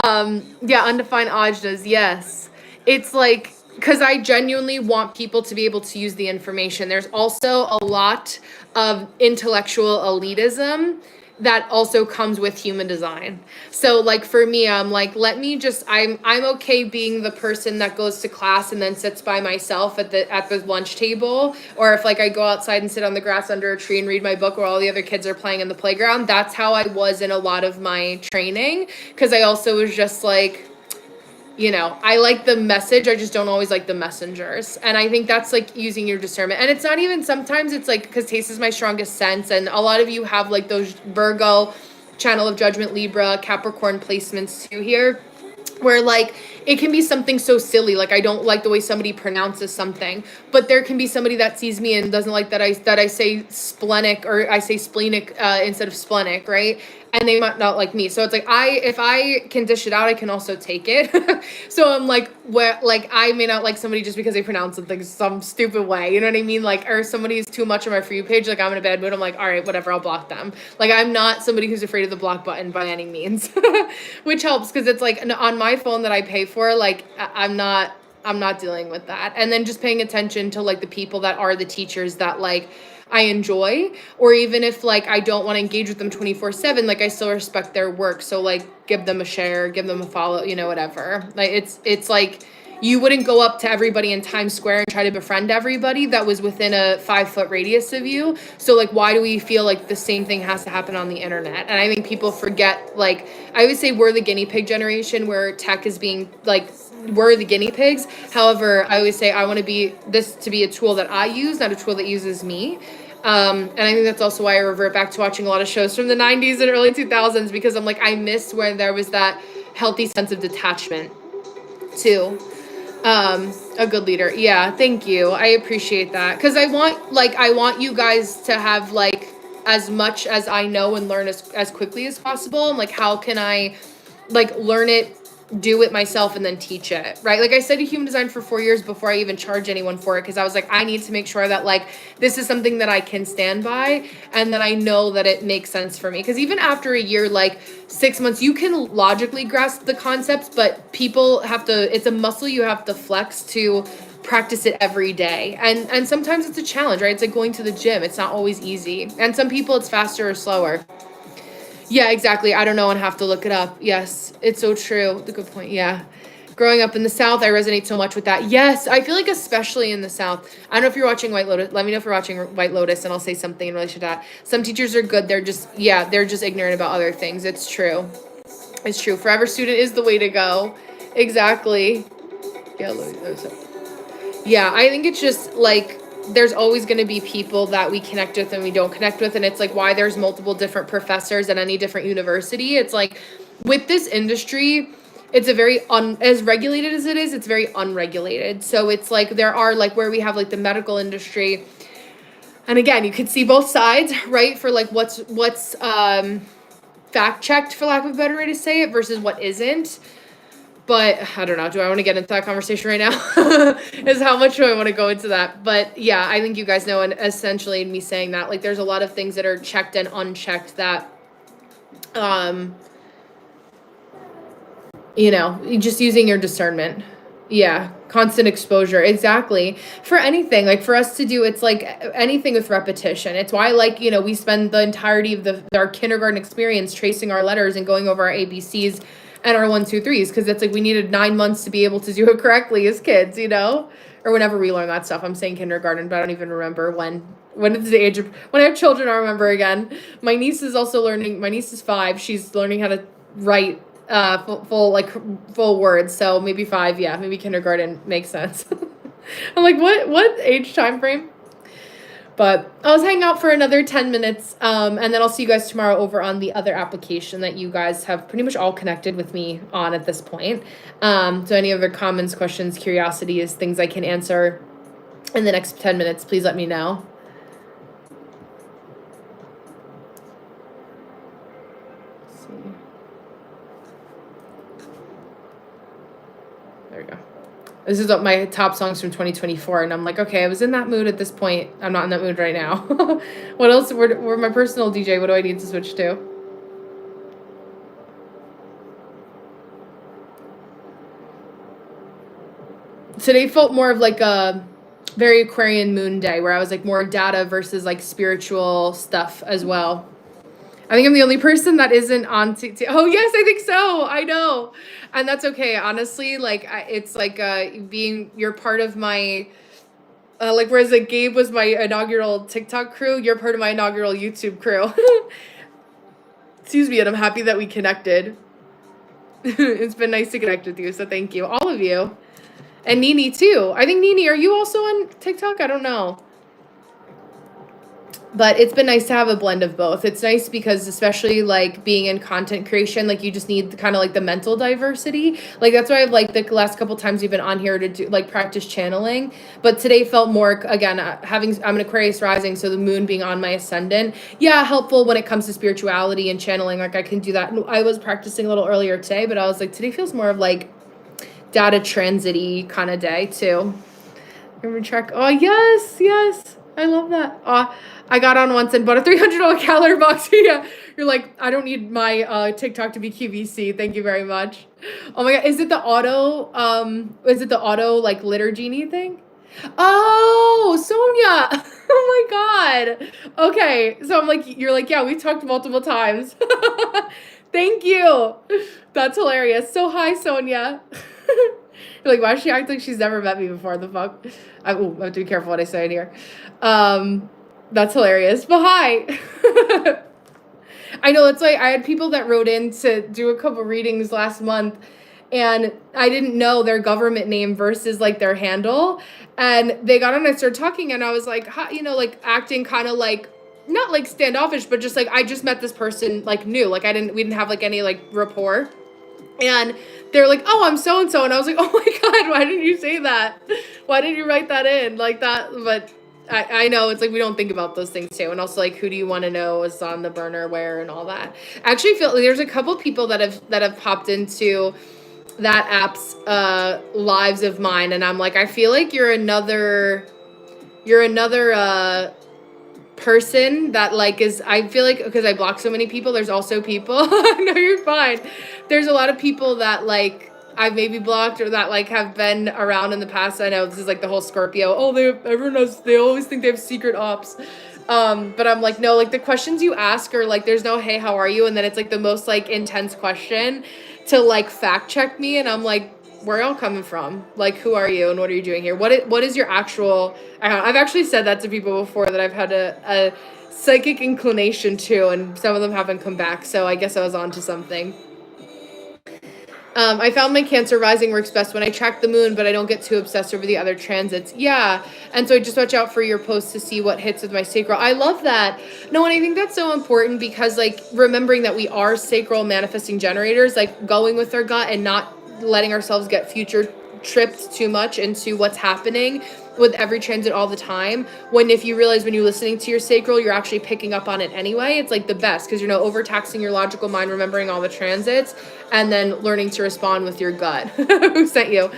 Yeah, undefined ajnas. Yes, it's like because I genuinely want people to be able to use the information. There's also a lot of intellectual elitism that also comes with human design. So like for me, I'm like, I'm okay being the person that goes to class and then sits by myself at the lunch table, or if like I go outside and sit on the grass under a tree and read my book while all the other kids are playing in the playground. That's how I was in a lot of my training, because I also was just like, I like the message, I just don't always like the messengers. And I think that's like using your discernment. And it's not even, sometimes it's like, because taste is my strongest sense. And a lot of you have like those Virgo, channel of judgment, Libra, Capricorn placements too here, where like it can be something so silly, like I don't like the way somebody pronounces something, but there can be somebody that sees me and doesn't like that I say splenic, or I say splenic instead of splenic, right? And they might not like me. So it's like, if I can dish it out, I can also take it. So I'm like, like I may not like somebody just because they pronounce something some stupid way, you know what I mean? Like, or somebody is too much on my For You page, like I'm in a bad mood, I'm like, all right, whatever, I'll block them. Like, I'm not somebody who's afraid of the block button by any means, which helps, because it's like on my phone that I pay for, like I'm not dealing with that. And then just paying attention to like the people that are the teachers that like I enjoy, or even if like I don't want to engage with them 24/7, like I still respect their work. So like give them a share, give them a follow, whatever. Like it's like you wouldn't go up to everybody in Times Square and try to befriend everybody that was within a 5-foot radius of you. So like, why do we feel like the same thing has to happen on the internet? And I think people forget, like, I would say we're the guinea pig generation, where tech is being like, we're the guinea pigs. However, I always say I want to be a tool that I use, not a tool that uses me. And I think that's also why I revert back to watching a lot of shows from the 90s and early 2000s, because I'm like, I miss where there was that healthy sense of detachment too. A good leader. Yeah, thank you. I appreciate that. Because I want you guys to have like as much as I know and learn as quickly as possible. And like, how can I like learn it, do it myself, and then teach it, right? Like I studied human design for 4 years before I even charge anyone for it, because I was like, I need to make sure that like this is something that I can stand by, and that I know that it makes sense for me. Because even after a year, like 6 months, you can logically grasp the concepts, but people have to, it's a muscle you have to flex to practice it every day. And sometimes it's a challenge, right? It's like going to the gym. It's not always easy. And some people it's faster or slower. Yeah, exactly. I don't know and have to look it up. Yes, it's so true. The good point. Yeah. Growing up in the South, I resonate so much with that. Yes, I feel like especially in the South. I don't know if you're watching White Lotus. Let me know if you're watching White Lotus, and I'll say something in relation to that. Some teachers are good. They're just ignorant about other things. It's true. It's true. Forever student is the way to go. Exactly. Yeah, I think it's just like, there's always going to be people that we connect with and we don't connect with. And it's like why there's multiple different professors at any different university. It's like with this industry, it's a very as regulated as it is, it's very unregulated. So it's like there are like where we have like the medical industry. And again, you could see both sides, right? For like what's fact checked, for lack of a better way to say it, versus what isn't. But I don't know. Do I want to get into that conversation right now? Is how much do I want to go into that? But yeah, I think you guys know, and essentially me saying that, like, there's a lot of things that are checked and unchecked that, just using your discernment. Yeah, constant exposure. Exactly. For anything, like for us to do, it's like anything with repetition. It's why, like, we spend the entirety of our kindergarten experience tracing our letters and going over our ABCs and our 1, 2, 3s, because it's like we needed 9 months to be able to do it correctly as kids, or whenever we learn that stuff. I'm saying kindergarten, but I don't even remember when it's the age of, when I have children, I'll remember again. My niece is also learning, my niece is 5. She's learning how to write full words. So maybe 5. Yeah, maybe kindergarten makes sense. I'm like, what age time frame? But I'll hang out for another 10 minutes, and then I'll see you guys tomorrow over on the other application that you guys have pretty much all connected with me on at this point. So any other comments, questions, curiosities, things I can answer in the next 10 minutes, please let me know. Let's see. There we go. This is my top songs from 2024, and I'm like, okay, I was in that mood at this point. I'm not in that mood right now. What else? Where my personal DJ, what do I need to switch to? Today felt more of like a very Aquarian moon day, where I was like more data versus like spiritual stuff as well. I think I'm the only person that isn't on TikTok. Oh yes, I think so. I know, and that's okay. Honestly, like it's like being you're part of my like whereas like Gabe was my inaugural TikTok crew, you're part of my inaugural YouTube crew. Excuse me, and I'm happy that we connected. It's been nice to connect with you, so thank you, all of you, and Nini too. I think Nini, are you also on TikTok? I don't know. But it's been nice to have a blend of both. It's nice because especially like being in content creation, like you just need kind of like the mental diversity. Like that's why I've like the last couple times you've been on here to do like practice channeling. But today felt more again having I'm an Aquarius rising, so the moon being on my ascendant. Yeah, helpful when it comes to spirituality and channeling. Like I can do that. I was practicing a little earlier today, but I was like today feels more of like data transit-y kind of day too. Remember track. Oh yes, yes. I love that. I got on once and bought a $300 calorie box. Yeah, you're like, I don't need my TikTok to be QVC. Thank you very much. Oh my god, is it the auto? Is it the auto like litter genie thing? Oh, Sonia. Oh my god. Okay, so I'm like, you're like, yeah, we talked multiple times. Thank you. That's hilarious. So hi, Sonia. You're like, why does she act like she's never met me before? The fuck? I have to be careful what I say in here. That's hilarious. But hi. I know it's like I had people that wrote in to do a couple readings last month, and I didn't know their government name versus like their handle. And they got on and I started talking, and I was like, you know, like acting kind of like not like standoffish, but just like I just met this person like new. Like we didn't have like any like rapport. And they're like, oh, I'm so and so, and I was like, oh my god, why didn't you say that? Why didn't you write that in like that? But I know it's like we don't think about those things too, and also like who do you want to know is on the burner where and all that. I actually feel like there's a couple people that have popped into that app's lives of mine, and I'm like, I feel like you're another person that like is I feel like because I block so many people, there's also people no, you're fine. There's a lot of people that like I've maybe blocked or that like have been around in the past. I know this is like the whole Scorpio. Oh, they always think they have secret ops. But I'm like, no, like the questions you ask are like there's no hey, how are you? And then it's like the most like intense question to like fact check me, and I'm like, where are y'all coming from? Like, who are you and what are you doing here? What is your actual... I've actually said that to people before that I've had a psychic inclination to, and some of them haven't come back, so I guess I was onto something. I found my Cancer rising works best when I track the moon, but I don't get too obsessed over the other transits. Yeah, and so I just watch out for your posts to see what hits with my sacral. I love that. No, and I think that's so important because, like, remembering that we are sacral manifesting generators, like, going with our gut and not letting ourselves get future tripped too much into what's happening with every transit all the time, when if you realize when you're listening to your sacral you're actually picking up on it anyway, it's like the best because you're not overtaxing your logical mind remembering all the transits and then learning to respond with your gut. Who sent you?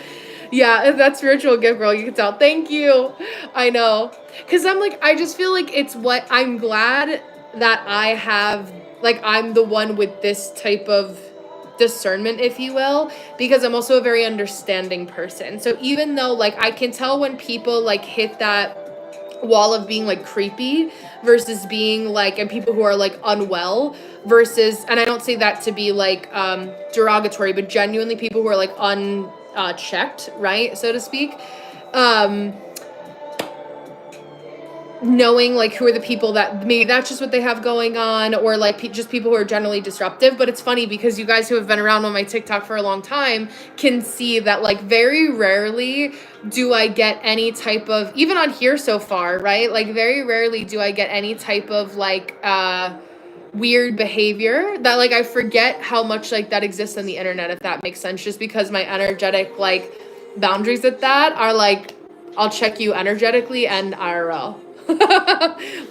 Yeah, that's spiritual gift, girl. You can tell. Thank you. I know, because I'm like, I just feel like it's what I'm glad that I have, like I'm the one with this type of discernment, if you will, because I'm also a very understanding person. So even though like I can tell when people like hit that wall of being like creepy versus being like, and people who are like unwell versus, and I don't say that to be like derogatory, but genuinely people who are like unchecked, right, so to speak. Knowing like who are the people that maybe that's just what they have going on, or like just people who are generally disruptive. But it's funny because you guys who have been around on my TikTok for a long time can see that like very rarely do I get any type of, even on here so far, right, like very rarely do I get any type of like weird behavior that like I forget how much like that exists on the internet, if that makes sense, just because my energetic like boundaries at that are like I'll check you energetically and IRL.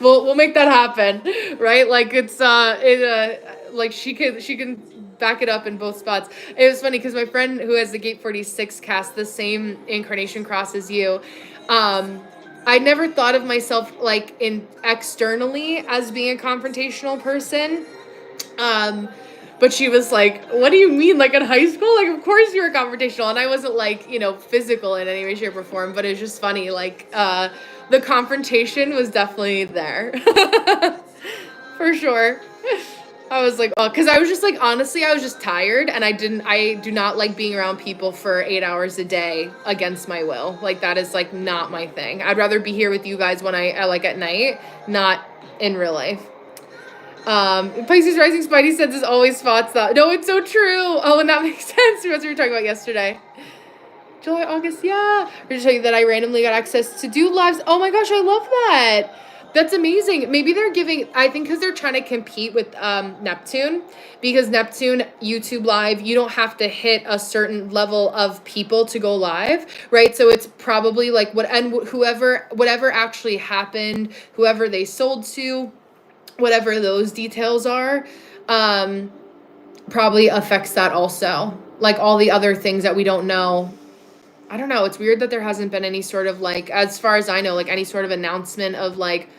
we'll make that happen, right? Like it's like she can back it up in both spots. It was funny because my friend who has the Gate 46 cast the same incarnation cross as you. I never thought of myself like in externally as being a confrontational person. But she was like, what do you mean? Like in high school? Like, of course you were confrontational. And I wasn't like, you know, physical in any way, shape, or form, but it was just funny. Like, the confrontation was definitely there. For sure. I was like, oh, because I was just like, honestly, I was just tired, and I do not like being around people for 8 hours a day against my will. Like, that is like not my thing. I'd rather be here with you guys when I like at night, not in real life. Pisces rising Spidey sense is always spots that. No, it's so true. Oh, and that makes sense. That's what we were talking about yesterday. July, August, yeah. We're just telling you that I randomly got access to do lives. Oh my gosh, I love that. That's amazing. Maybe they're giving, I think because they're trying to compete with Neptune, because Neptune, YouTube Live, you don't have to hit a certain level of people to go live, right? So it's probably like whatever actually happened, whoever they sold to, whatever those details are, probably affects that also. Like all the other things that we don't know. I don't know. It's weird that there hasn't been any sort of like, as far as I know, like any sort of announcement of like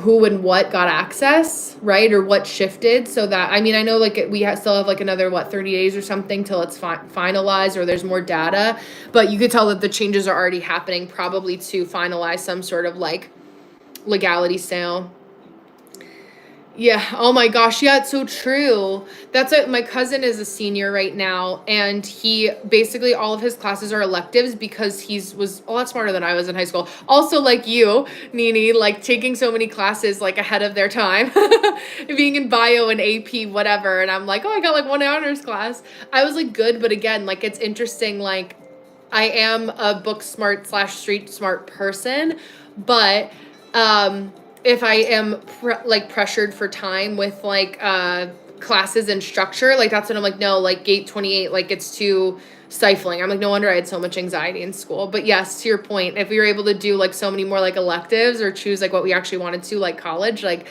who and what got access, right? Or what shifted, so that, I mean, I know like still have like another, 30 days or something till it's finalized, or there's more data, but you could tell that the changes are already happening, probably to finalize some sort of like legality sale. Yeah. Oh my gosh. Yeah, it's so true. That's it. My cousin is a senior right now, and he basically all of his classes are electives because was a lot smarter than I was in high school. Also, like you, Nini, like taking so many classes like ahead of their time, being in bio and AP, whatever. And I'm like, oh, I got like one honors class. I was like good, but again, like it's interesting. Like I am a book smart / street smart person, but if I am pressured for time with like classes and structure, like that's when I'm like, no, like gate 28, like it's too stifling. I'm like, no wonder I had so much anxiety in school. But yes, to your point, if we were able to do like so many more like electives or choose like what we actually wanted to, like college, like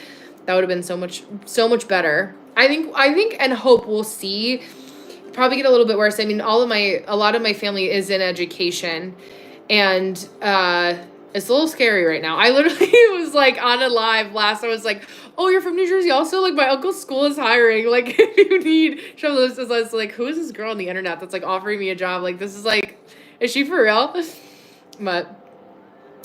that would have been so much better. I think and hope we'll see. Probably get a little bit worse. I mean, a lot of my family is in education, and it's a little scary right now. I literally was like on a live last. I was like, oh, you're from New Jersey also? Like my uncle's school is hiring. Like if you need show this, I was like, who is this girl on the internet that's like offering me a job? Like this is like, is she for real? But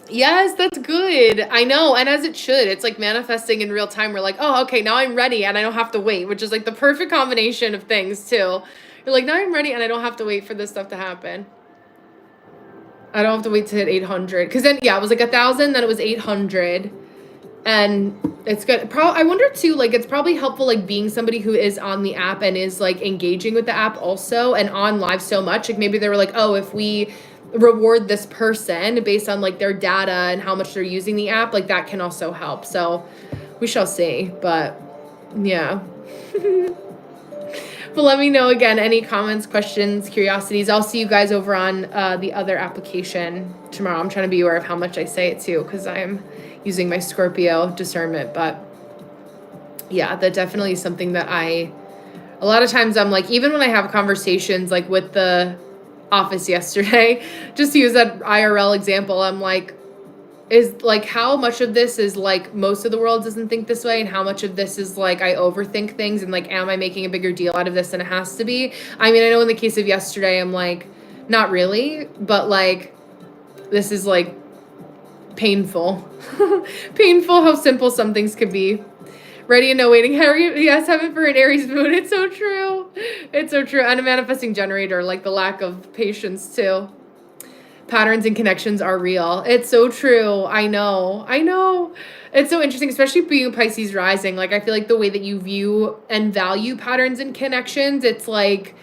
yes, that's good. I know. And as it should, it's like manifesting in real time. We're like, oh, okay, now I'm ready and I don't have to wait, which is like the perfect combination of things too. You're like, now I'm ready and I don't have to wait for this stuff to happen. I don't have to wait to hit 800. Because then, yeah, it was like 1,000, then it was 800. And it's good. I wonder too, like, it's probably helpful, like, being somebody who is on the app and is, like, engaging with the app also and on live so much. Like, maybe they were like, oh, if we reward this person based on, like, their data and how much they're using the app, like, that can also help. So we shall see. But, yeah. But let me know again, any comments, questions, curiosities. I'll see you guys over on the other application tomorrow. I'm trying to be aware of how much I say it too, because I'm using my Scorpio discernment. But yeah, that definitely is something that a lot of times I'm like, even when I have conversations like with the office yesterday, just to use that IRL example, I'm like, is like how much of this is like most of the world doesn't think this way, and how much of this is like I overthink things and like am I making a bigger deal out of this than it has to be? I mean, I know in the case of yesterday I'm like not really, but like this is like painful. Painful how simple some things could be. Ready and no waiting. Harry, yes, heaven for an Aries moon. It's so true. It's so true. And a manifesting generator, like the lack of patience too. Patterns and connections are real. It's so true. I know. It's so interesting, especially being Pisces rising. Like, I feel like the way that you view and value patterns and connections, it's like,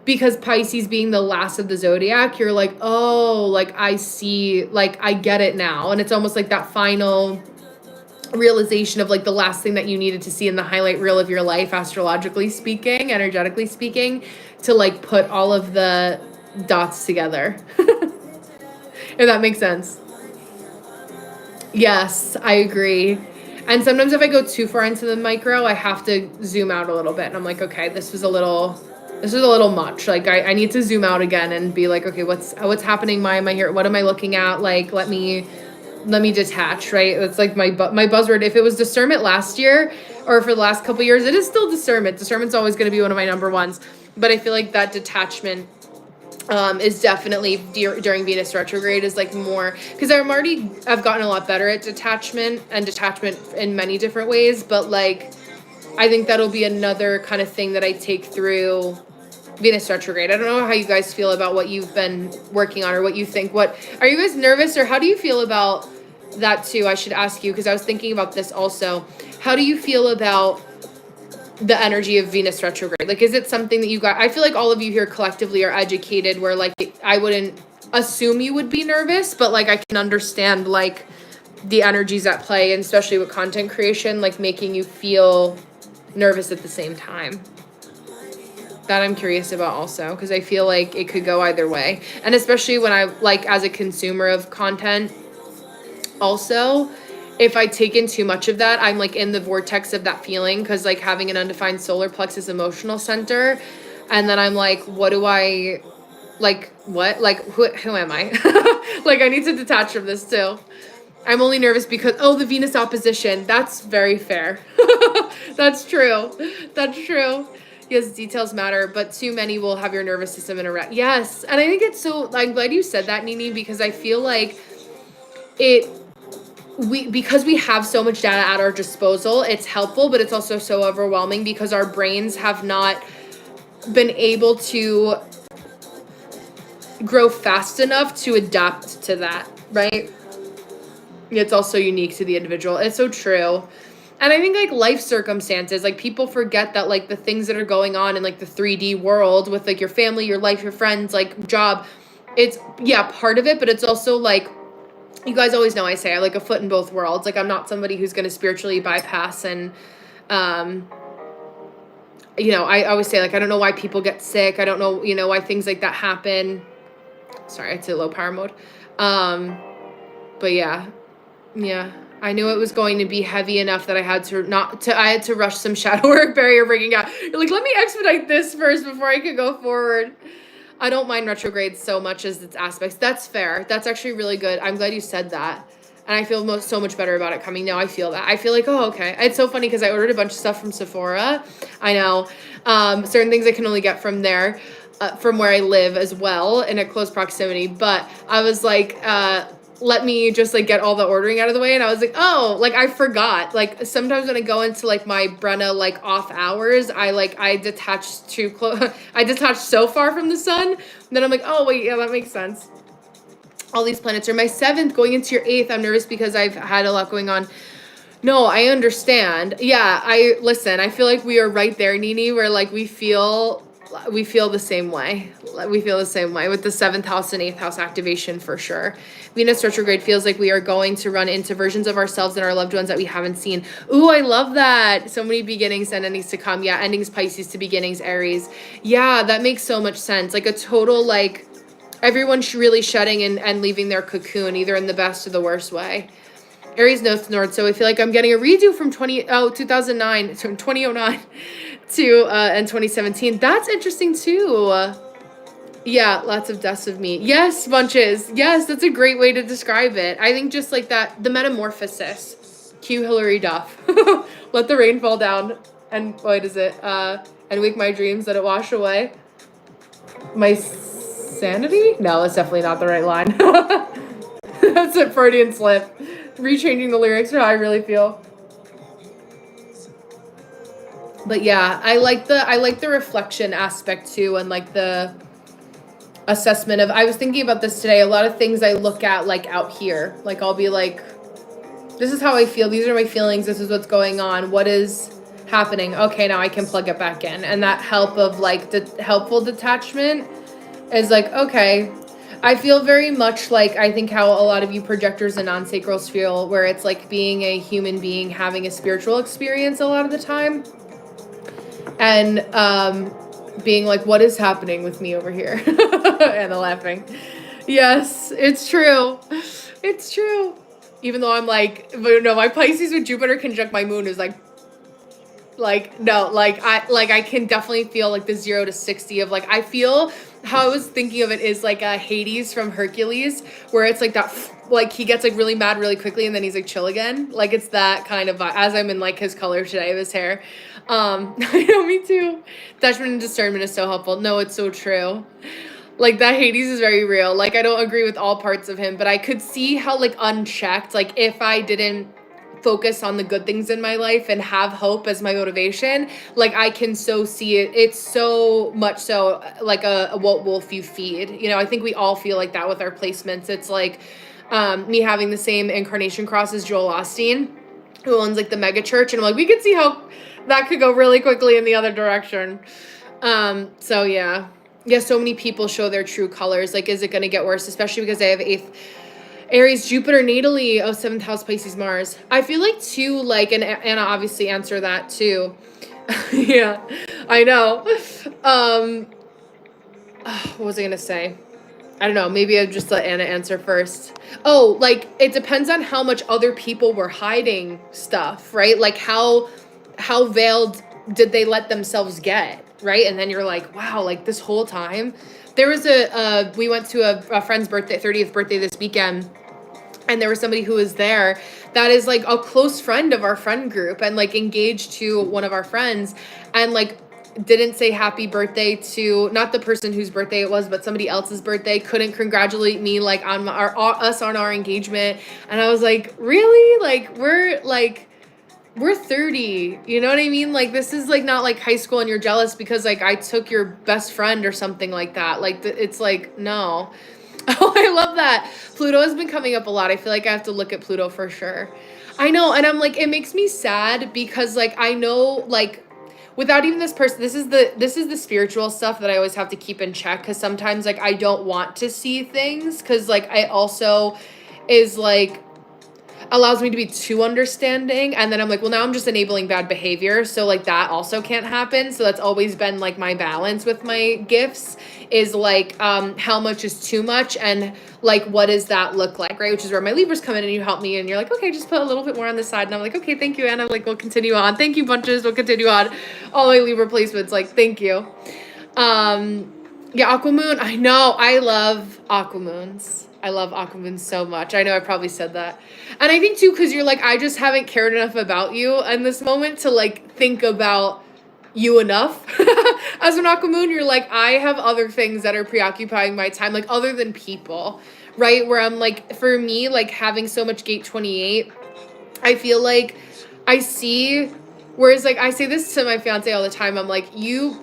because Pisces being the last of the zodiac, you're like, oh, like, I see, like, I get it now. And it's almost like that final realization of like the last thing that you needed to see in the highlight reel of your life, astrologically speaking, energetically speaking, to like put all of the dots together. If that makes sense. Yes, I agree. And sometimes if I go too far into the micro, I have to zoom out a little bit. And I'm like, okay, this was a little much. Like I need to zoom out again and be like, okay, what's happening? Why am I here? What am I looking at? Like, let me detach, right? It's like my buzzword. If it was discernment last year or for the last couple years, it is still discernment. Discernment's always going to be one of my number ones. But I feel like that detachment is definitely during Venus retrograde is like more, because I've gotten a lot better at detachment in many different ways, but like I think that'll be another kind of thing that I take through Venus retrograde. I don't know how you guys feel about what you've been working on or what you think. What are you guys nervous, or how do you feel about that too? I should ask you, because I was thinking about this also. How do you feel about the energy of Venus retrograde? Like, is it something that you got? I feel like all of you here collectively are educated where like I wouldn't assume you would be nervous, but like I can understand like the energies at play, and especially with content creation, like making you feel nervous at the same time. That I'm curious about also, because I feel like it could go either way. And especially when I like as a consumer of content also, if I take in too much of that, I'm like in the vortex of that feeling, because like having an undefined solar plexus emotional center, and then I'm like, what do I, like, what, like, who am I? Like, I need to detach from this too. I'm only nervous because, oh, the Venus opposition. That's very fair. That's true. That's true. Yes, details matter, but too many will have your nervous system in a wreck. Yes, and I think it's so, I'm glad you said that, Nini, because I feel like because we have so much data at our disposal, it's helpful, but it's also so overwhelming because our brains have not been able to grow fast enough to adapt to that, right? It's also unique to the individual. It's so true. And I think like life circumstances, like people forget that like the things that are going on in like the 3D world with like your family, your life, your friends, like job, it's part of it, but it's also like, you guys always know I say I like a foot in both worlds. Like I'm not somebody who's going to spiritually bypass and, I always say like, I don't know why people get sick. I don't know, why things like that happen. Sorry, it's a low power mode. But yeah, I knew it was going to be heavy enough that I had to rush some shadow work, barrier breaking out. You're like, let me expedite this first before I could go forward. I don't mind retrogrades so much as its aspects. That's fair. That's actually really good. I'm glad you said that. And I feel so much better about it coming now. I feel that. I feel like, oh, okay. It's so funny because I ordered a bunch of stuff from Sephora. I know. Certain things I can only get from there, from where I live as well, in a close proximity. But I was like, let me just like get all the ordering out of the way. And I was like, oh, like I forgot. Like sometimes when I go into like my Brenna like off hours, I detach too close. I detach so far from the sun. And then I'm like, oh wait, yeah, that makes sense. All these planets are my 7th going into your 8th. I'm nervous because I've had a lot going on. No, I understand. Yeah, I feel like we are right there, Nini, where like we feel the same way. We feel the same way with the 7th house and 8th house activation for sure. Venus retrograde feels like we are going to run into versions of ourselves and our loved ones that we haven't seen. Ooh, I love that. So many beginnings and endings to come. Yeah, endings Pisces to beginnings Aries. Yeah, that makes so much sense. Like a total like everyone's really shedding and leaving their cocoon, either in the best or the worst way. Aries North, so I feel like I'm getting a redo from 2009, so 2009 to and 2017. That's interesting too. Yeah, lots of deaths of me. Yes, bunches. Yes, that's a great way to describe it. I think just like that, the metamorphosis. Cue Hillary Duff. Let the rain fall down and what is it? And wake my dreams, let it wash away. My sanity? No, that's definitely not the right line. That's a Freudian slip. Rechanging the lyrics for how I really feel. But yeah, I like the reflection aspect too, and like the assessment of, I was thinking about this today, a lot of things I look at like out here, like I'll be like, this is how I feel, these are my feelings, this is what's going on, what is happening, okay, now I can plug it back in. And that help of like the helpful detachment is like, okay, I feel very much like I think how a lot of you projectors and non-sacrals feel, where it's like being a human being having a spiritual experience a lot of the time, and being like, what is happening with me over here? And the laughing. Yes, it's true. It's true. Even though I'm like, no, my Pisces with Jupiter conjunct my moon is like no, like I can definitely feel like the 0 to 60 of like, I feel how I was thinking of it is like Hades from Hercules, where it's like that, like he gets like really mad really quickly and then he's like chill again. Like it's that kind of vibe, as I'm in like his color today of his hair. I know, me too. Attachment and discernment is so helpful. No, it's so true. Like that Hades is very real. Like I don't agree with all parts of him, but I could see how like unchecked, like if I didn't focus on the good things in my life and have hope as my motivation, like I can so see it. It's so much so like a what wolf you feed. You know, I think we all feel like that with our placements. It's like me having the same incarnation cross as Joel Osteen, who owns like the mega church, and I'm like, we could see how that could go really quickly in the other direction. So yeah. Yeah, so many people show their true colors. Like, is it going to get worse? Especially because I have 8th Aries, Jupiter, natally. Oh, 7th house, Pisces, Mars. I feel like too, like, and Anna obviously answer that too. Yeah, I know. What was I going to say? I don't know. Maybe I'd just let Anna answer first. Oh, like, it depends on how much other people were hiding stuff, right? Like, how veiled did they let themselves get? Right? And then you're like, wow, like this whole time. There was we went to a friend's birthday, 30th birthday this weekend, and there was somebody who was there that is like a close friend of our friend group and like engaged to one of our friends, and like didn't say happy birthday to not the person whose birthday it was, but somebody else's birthday, couldn't congratulate me like on us on our engagement. And I was like, really? Like we're 30, you know what I mean? Like, this is, like, not, like, high school and you're jealous because, like, I took your best friend or something like that. Like, it's, like, no. Oh, I love that. Pluto has been coming up a lot. I feel like I have to look at Pluto for sure. I know, and I'm, like, it makes me sad because, like, I know, like, without even this person, this is the spiritual stuff that I always have to keep in check because sometimes, like, I don't want to see things because, like, I also is, like, allows me to be too understanding, and then I'm like, well, now I'm just enabling bad behavior, so like that also can't happen. So that's always been like my balance with my gifts is like how much is too much, and like what does that look like, right? Which is where my Libras come in and you help me and you're like, okay, just put a little bit more on the side, and I'm like, okay, thank you, and I'm like, we'll continue on. Thank you, bunches, we'll continue on. All my Libra placements, like, thank you. Yeah, Aquamoon, I know, I love Aquamoons. I love Aquamoon so much. I know I probably said that. And I think too, because you're like, I just haven't cared enough about you in this moment to like think about you enough. As an Aquamoon, you're like, I have other things that are preoccupying my time, like other than people, right? Where I'm like, for me, like having so much gate 28, I feel like I see. Whereas, like, I say this to my fiance all the time. I'm like, you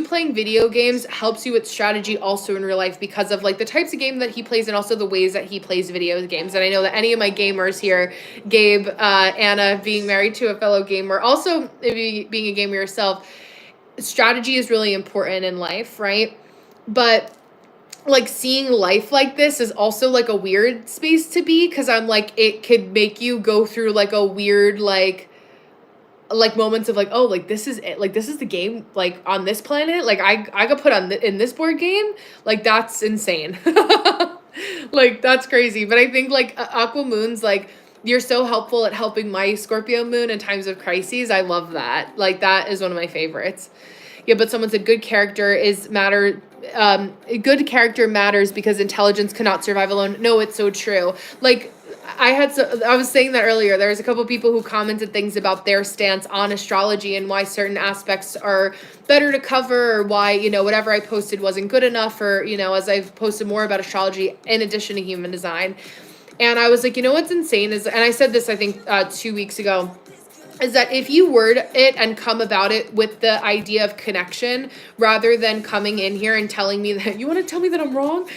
playing video games helps you with strategy also in real life because of, like, the types of game that he plays and also the ways that he plays video games. And I know that any of my gamers here, Gabe, Anna, being married to a fellow gamer, also being a gamer yourself, strategy is really important in life, right? But like seeing life like this is also like a weird space to be because I'm like, it could make you go through like a weird, like moments of like, oh, like this is it, like this is the game, like on this planet, like I got put on in this board game, like that's insane. Like that's crazy. But I think like Aqua Moon's like, you're so helpful at helping my Scorpio moon in times of crises. I love that. Like that is one of my favorites. Yeah, but someone said good character good character matters because intelligence cannot survive alone. No, it's so true. Like I was saying that earlier. There was a couple of people who commented things about their stance on astrology and why certain aspects are better to cover, or why, you know, whatever I posted wasn't good enough, or, you know, as I've posted more about astrology in addition to human design. And I was like, you know what's insane is, and I said this, I think 2 weeks ago, is that if you word it and come about it with the idea of connection, rather than coming in here and telling me that you want to tell me that I'm wrong,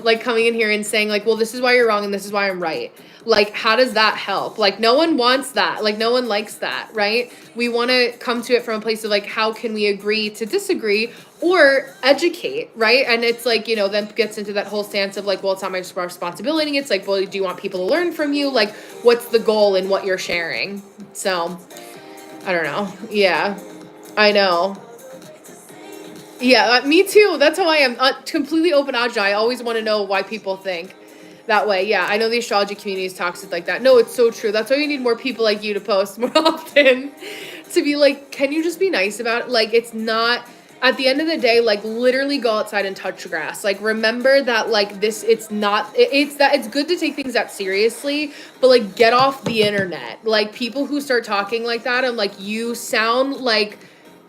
like coming in here and saying like, well, this is why you're wrong and this is why I'm right. Like, how does that help? Like, no one wants that. Like, no one likes that, right? We want to come to it from a place of like, how can we agree to disagree or educate, right? And it's like, you know, then gets into that whole stance of like, well, it's not my responsibility. It's like, well, do you want people to learn from you? Like, what's the goal in what you're sharing? So, I don't know. Yeah, I know. Yeah, me too. That's how I am. Completely open agile. I always want to know why people think that way. Yeah, I know the astrology community is toxic like that. No, it's so true. That's why you need more people like you to post more often. To be like, can you just be nice about it? Like, it's not, at the end of the day, like, literally go outside and touch grass. Like, remember that, like, this, it's not, it's that, it's good to take things that seriously, but, like, get off the internet. Like, people who start talking like that, I'm like, you sound like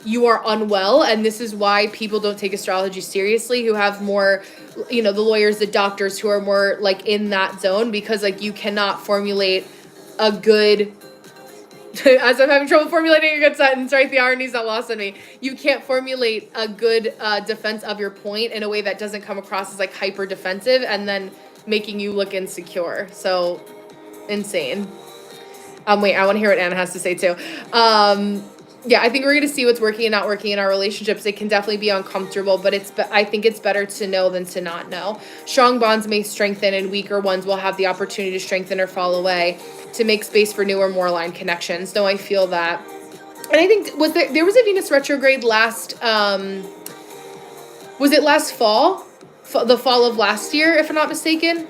you are unwell, and this is why people don't take astrology seriously, who have more, you know, the lawyers, the doctors who are more like in that zone, because like you cannot formulate a good as I'm having trouble formulating a good sentence, right? The irony's not lost on me. You can't formulate a good defense of your point in a way that doesn't come across as like hyper defensive and then making you look insecure. So insane. Wait, I want to hear what Anna has to say too. Yeah, I think we're going to see what's working and not working in our relationships. It can definitely be uncomfortable, but I think it's better to know than to not know. Strong bonds may strengthen, and weaker ones will have the opportunity to strengthen or fall away, to make space for newer, more aligned connections. No, I feel that. And I think there was a Venus retrograde last, was it last fall? The fall of last year, if I'm not mistaken.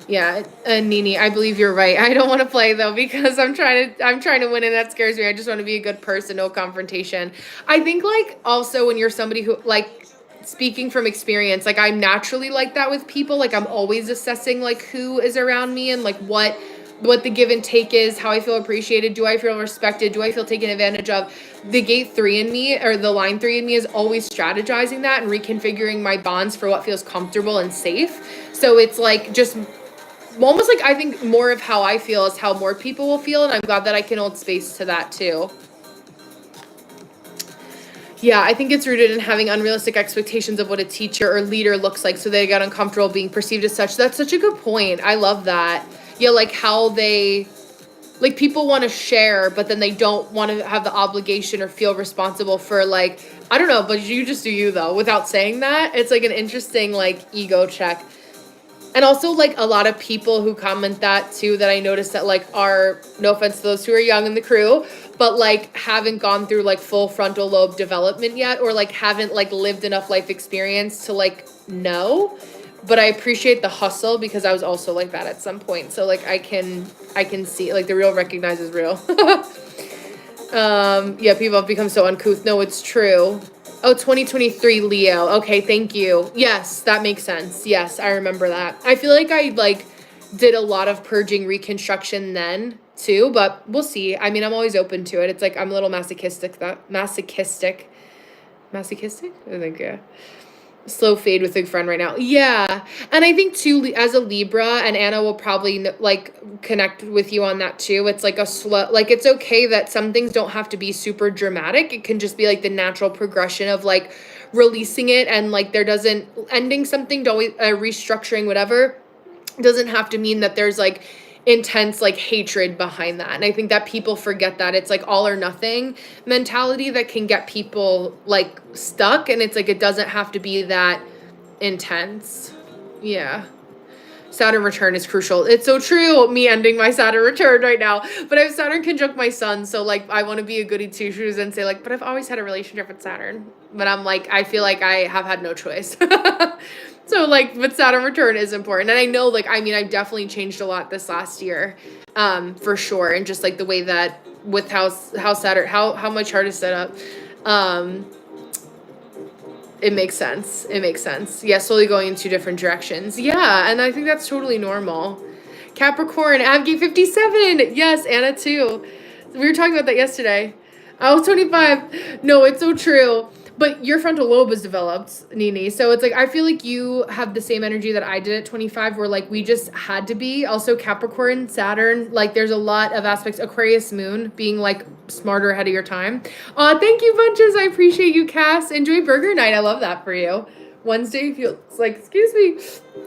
Yeah, Nini, I believe you're right. I don't want to play though, because I'm trying to win, and that scares me. I just want to be a good person, no confrontation. I think like also when you're somebody who like, speaking from experience, like I'm naturally like that with people. Like I'm always assessing like who is around me and like what the give and take is, how I feel appreciated, do I feel respected, do I feel taken advantage of. The gate 3 in me, or the line 3 in me, is always strategizing that and reconfiguring my bonds for what feels comfortable and safe. So it's like just almost like I think more of how I feel is how more people will feel, and I'm glad that I can hold space to that too. Yeah, I think it's rooted in having unrealistic expectations of what a teacher or leader looks like, so they get uncomfortable being perceived as such. That's such a good point. I love that. Yeah, like how they, like people want to share, but then they don't want to have the obligation or feel responsible for like, I don't know, but you just do you though, without saying that. It's like an interesting like ego check. And also, like, a lot of people who comment that, too, that I noticed that, like, are, no offense to those who are young in the crew, but, like, haven't gone through, like, full frontal lobe development yet, or, like, haven't, like, lived enough life experience to, like, know. But I appreciate the hustle, because I was also like that at some point. So, like, I can see, like, the real recognizes real. Yeah, people have become so uncouth. No, it's true. Oh, 2023 Leo. Okay, thank you. Yes, that makes sense. Yes, I remember that. I feel like I like did a lot of purging reconstruction then too, but we'll see. I mean, I'm always open to it. It's like I'm a little masochistic. Masochistic? I think, yeah. Slow fade with a friend right now. Yeah. And I think too, as a Libra, and Anna will probably like connect with you on that too. It's like a slow, like it's okay that some things don't have to be super dramatic. It can just be like the natural progression of like releasing it, and like there doesn't, ending something, don't restructuring whatever, doesn't have to mean that there's like intense like hatred behind that. And I think that people forget that it's like all or nothing mentality that can get people like stuck, and it's like it doesn't have to be that intense. Yeah. Saturn return is crucial. It's so true, me ending my Saturn return right now. But I have Saturn conjunct my sun, so like I want to be a goody two shoes and say like, but I've always had a relationship with Saturn. But I'm like, I feel like I have had no choice. So like, but Saturn return is important. And I know like, I mean, I've definitely changed a lot this last year, for sure. And just like the way that with how Saturn, how my chart is set up, it makes sense. It makes sense. Yeah, slowly going in two different directions. Yeah, and I think that's totally normal. Capricorn, Abgate 57. Yes, Anna too. We were talking about that yesterday. I was 25. No, it's so true. But your frontal lobe is developed, Nini. So it's like, I feel like you have the same energy that I did at 25, where like we just had to be. Also Capricorn, Saturn, like there's a lot of aspects. Aquarius moon, being like smarter ahead of your time. Thank you, bunches. I appreciate you, Cass. Enjoy burger night. I love that for you. Wednesday feels like, excuse me,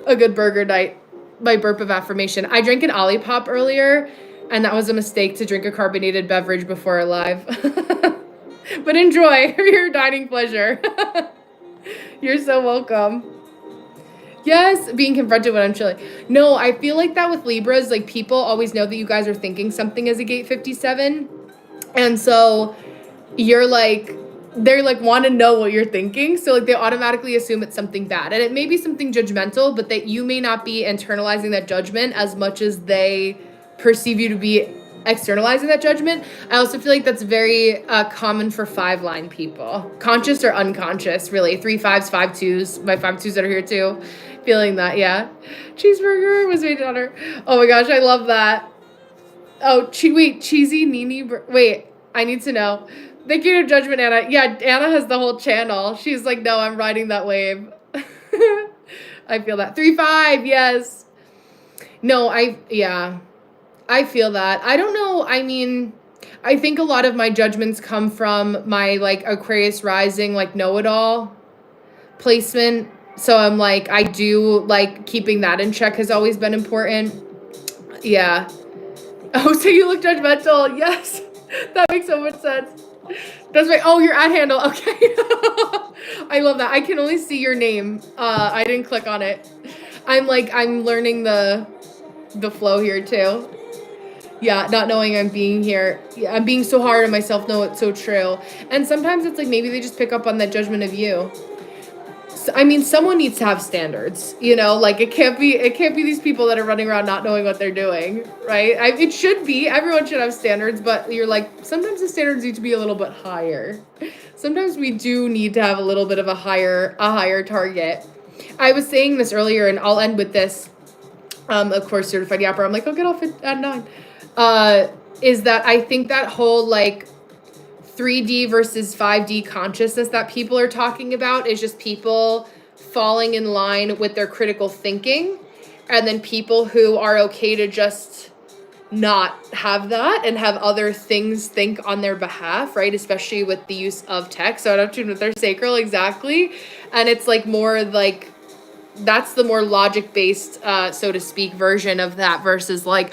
a good burger night. My burp of affirmation. I drank an Olipop earlier, and that was a mistake to drink a carbonated beverage before live. But enjoy your dining pleasure. You're so welcome. Yes, being confronted when I'm chilling. No, I feel like that with Libras, like people always know that you guys are thinking something as a gate 57. And so you're like, they're like want to know what you're thinking. So like they automatically assume it's something bad. And it may be something judgmental, but that you may not be internalizing that judgment as much as they perceive you to be externalizing that judgment. I also feel like that's very common for 5-line people, conscious or unconscious, really. 3 5s, 5 2s, my 5 2s that are here too, feeling that. Yeah, cheeseburger was made on her. Oh my gosh, I love that. Oh, wait, cheesy Nini. Wait, I need to know. Thank you to Judgment Anna. Yeah, Anna has the whole channel. She's like, no, I'm riding that wave. I feel that. 3-5, yes. No, yeah. I feel that. I don't know. I mean, I think a lot of my judgments come from my like Aquarius rising, like know-it-all placement. So I'm like, I do like keeping that in check has always been important. Yeah. Oh, so you look judgmental. Yes. That makes so much sense. That's right. Oh, your ad handle. Okay. I love that. I can only see your name. I didn't click on it. I'm learning the flow here too. Yeah, not knowing I'm being here. Yeah, I'm being so hard on myself. No, it's so true. And sometimes it's like maybe they just pick up on that judgment of you. I mean, someone needs to have standards, you know, like it can't be these people that are running around not knowing what they're doing, right? It should be, everyone should have standards, but you're like, sometimes the standards need to be a little bit higher. Sometimes we do need to have a little bit of a higher target. I was saying this earlier, and I'll end with this. Of course, certified yapper. I'm like, I'll get off at 9. Is that I think that whole like 3D versus 5D consciousness that people are talking about is just people falling in line with their critical thinking, and then people who are okay to just not have that and have other things think on their behalf, right? Especially with the use of tech. So I don't tune with their sacral, exactly. And it's like more like, that's the more logic-based, so to speak, version of that versus like,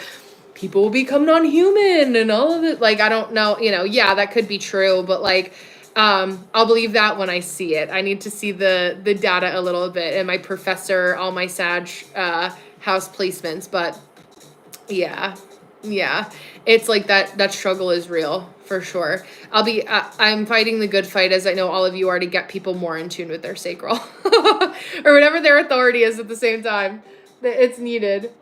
people will become non-human and all of it. Like, I don't know, you know, yeah, that could be true, but like, I'll believe that when I see it. I need to see the data a little bit and my professor, all my Sag house placements, but yeah, it's like that struggle is real for sure. I'm fighting the good fight, as I know all of you are, to get people more in tune with their sacral or whatever their authority is at the same time. It's needed.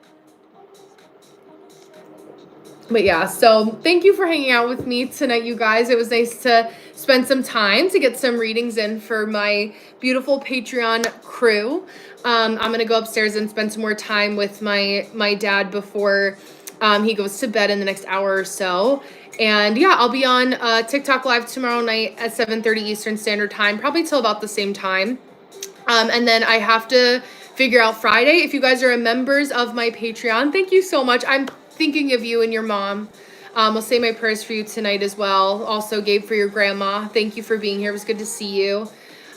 But yeah, so thank you for hanging out with me tonight, you guys. It was nice to spend some time to get some readings in for my beautiful Patreon crew. I'm going to go upstairs and spend some more time with my dad before he goes to bed in the next hour or so. And yeah, I'll be on TikTok Live tomorrow night at 7:30 Eastern Standard Time, probably till about the same time. And then I have to figure out Friday. If you guys are members of my Patreon, thank you so much. I'm thinking of you and your mom. I'll say my prayers for you tonight as well. Also, Gabe, for your grandma. Thank you for being here. It was good to see you.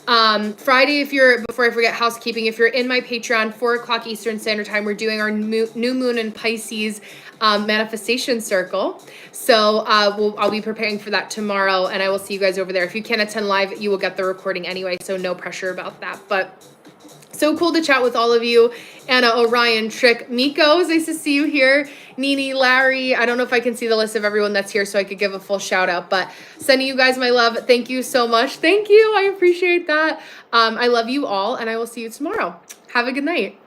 Friday, before I forget, housekeeping, if you're in my Patreon, 4:00 Eastern Standard Time, we're doing our new moon in Pisces manifestation circle. So I'll be preparing for that tomorrow, and I will see you guys over there. If you can't attend live, you will get the recording anyway, so no pressure about that. But so cool to chat with all of you. Anna, Orion, Trick, Miko, it's nice to see you here. Nini, Larry, I don't know if I can see the list of everyone that's here so I could give a full shout out, but sending you guys my love. Thank you so much. Thank you. I appreciate that. I love you all, and I will see you tomorrow. Have a good night.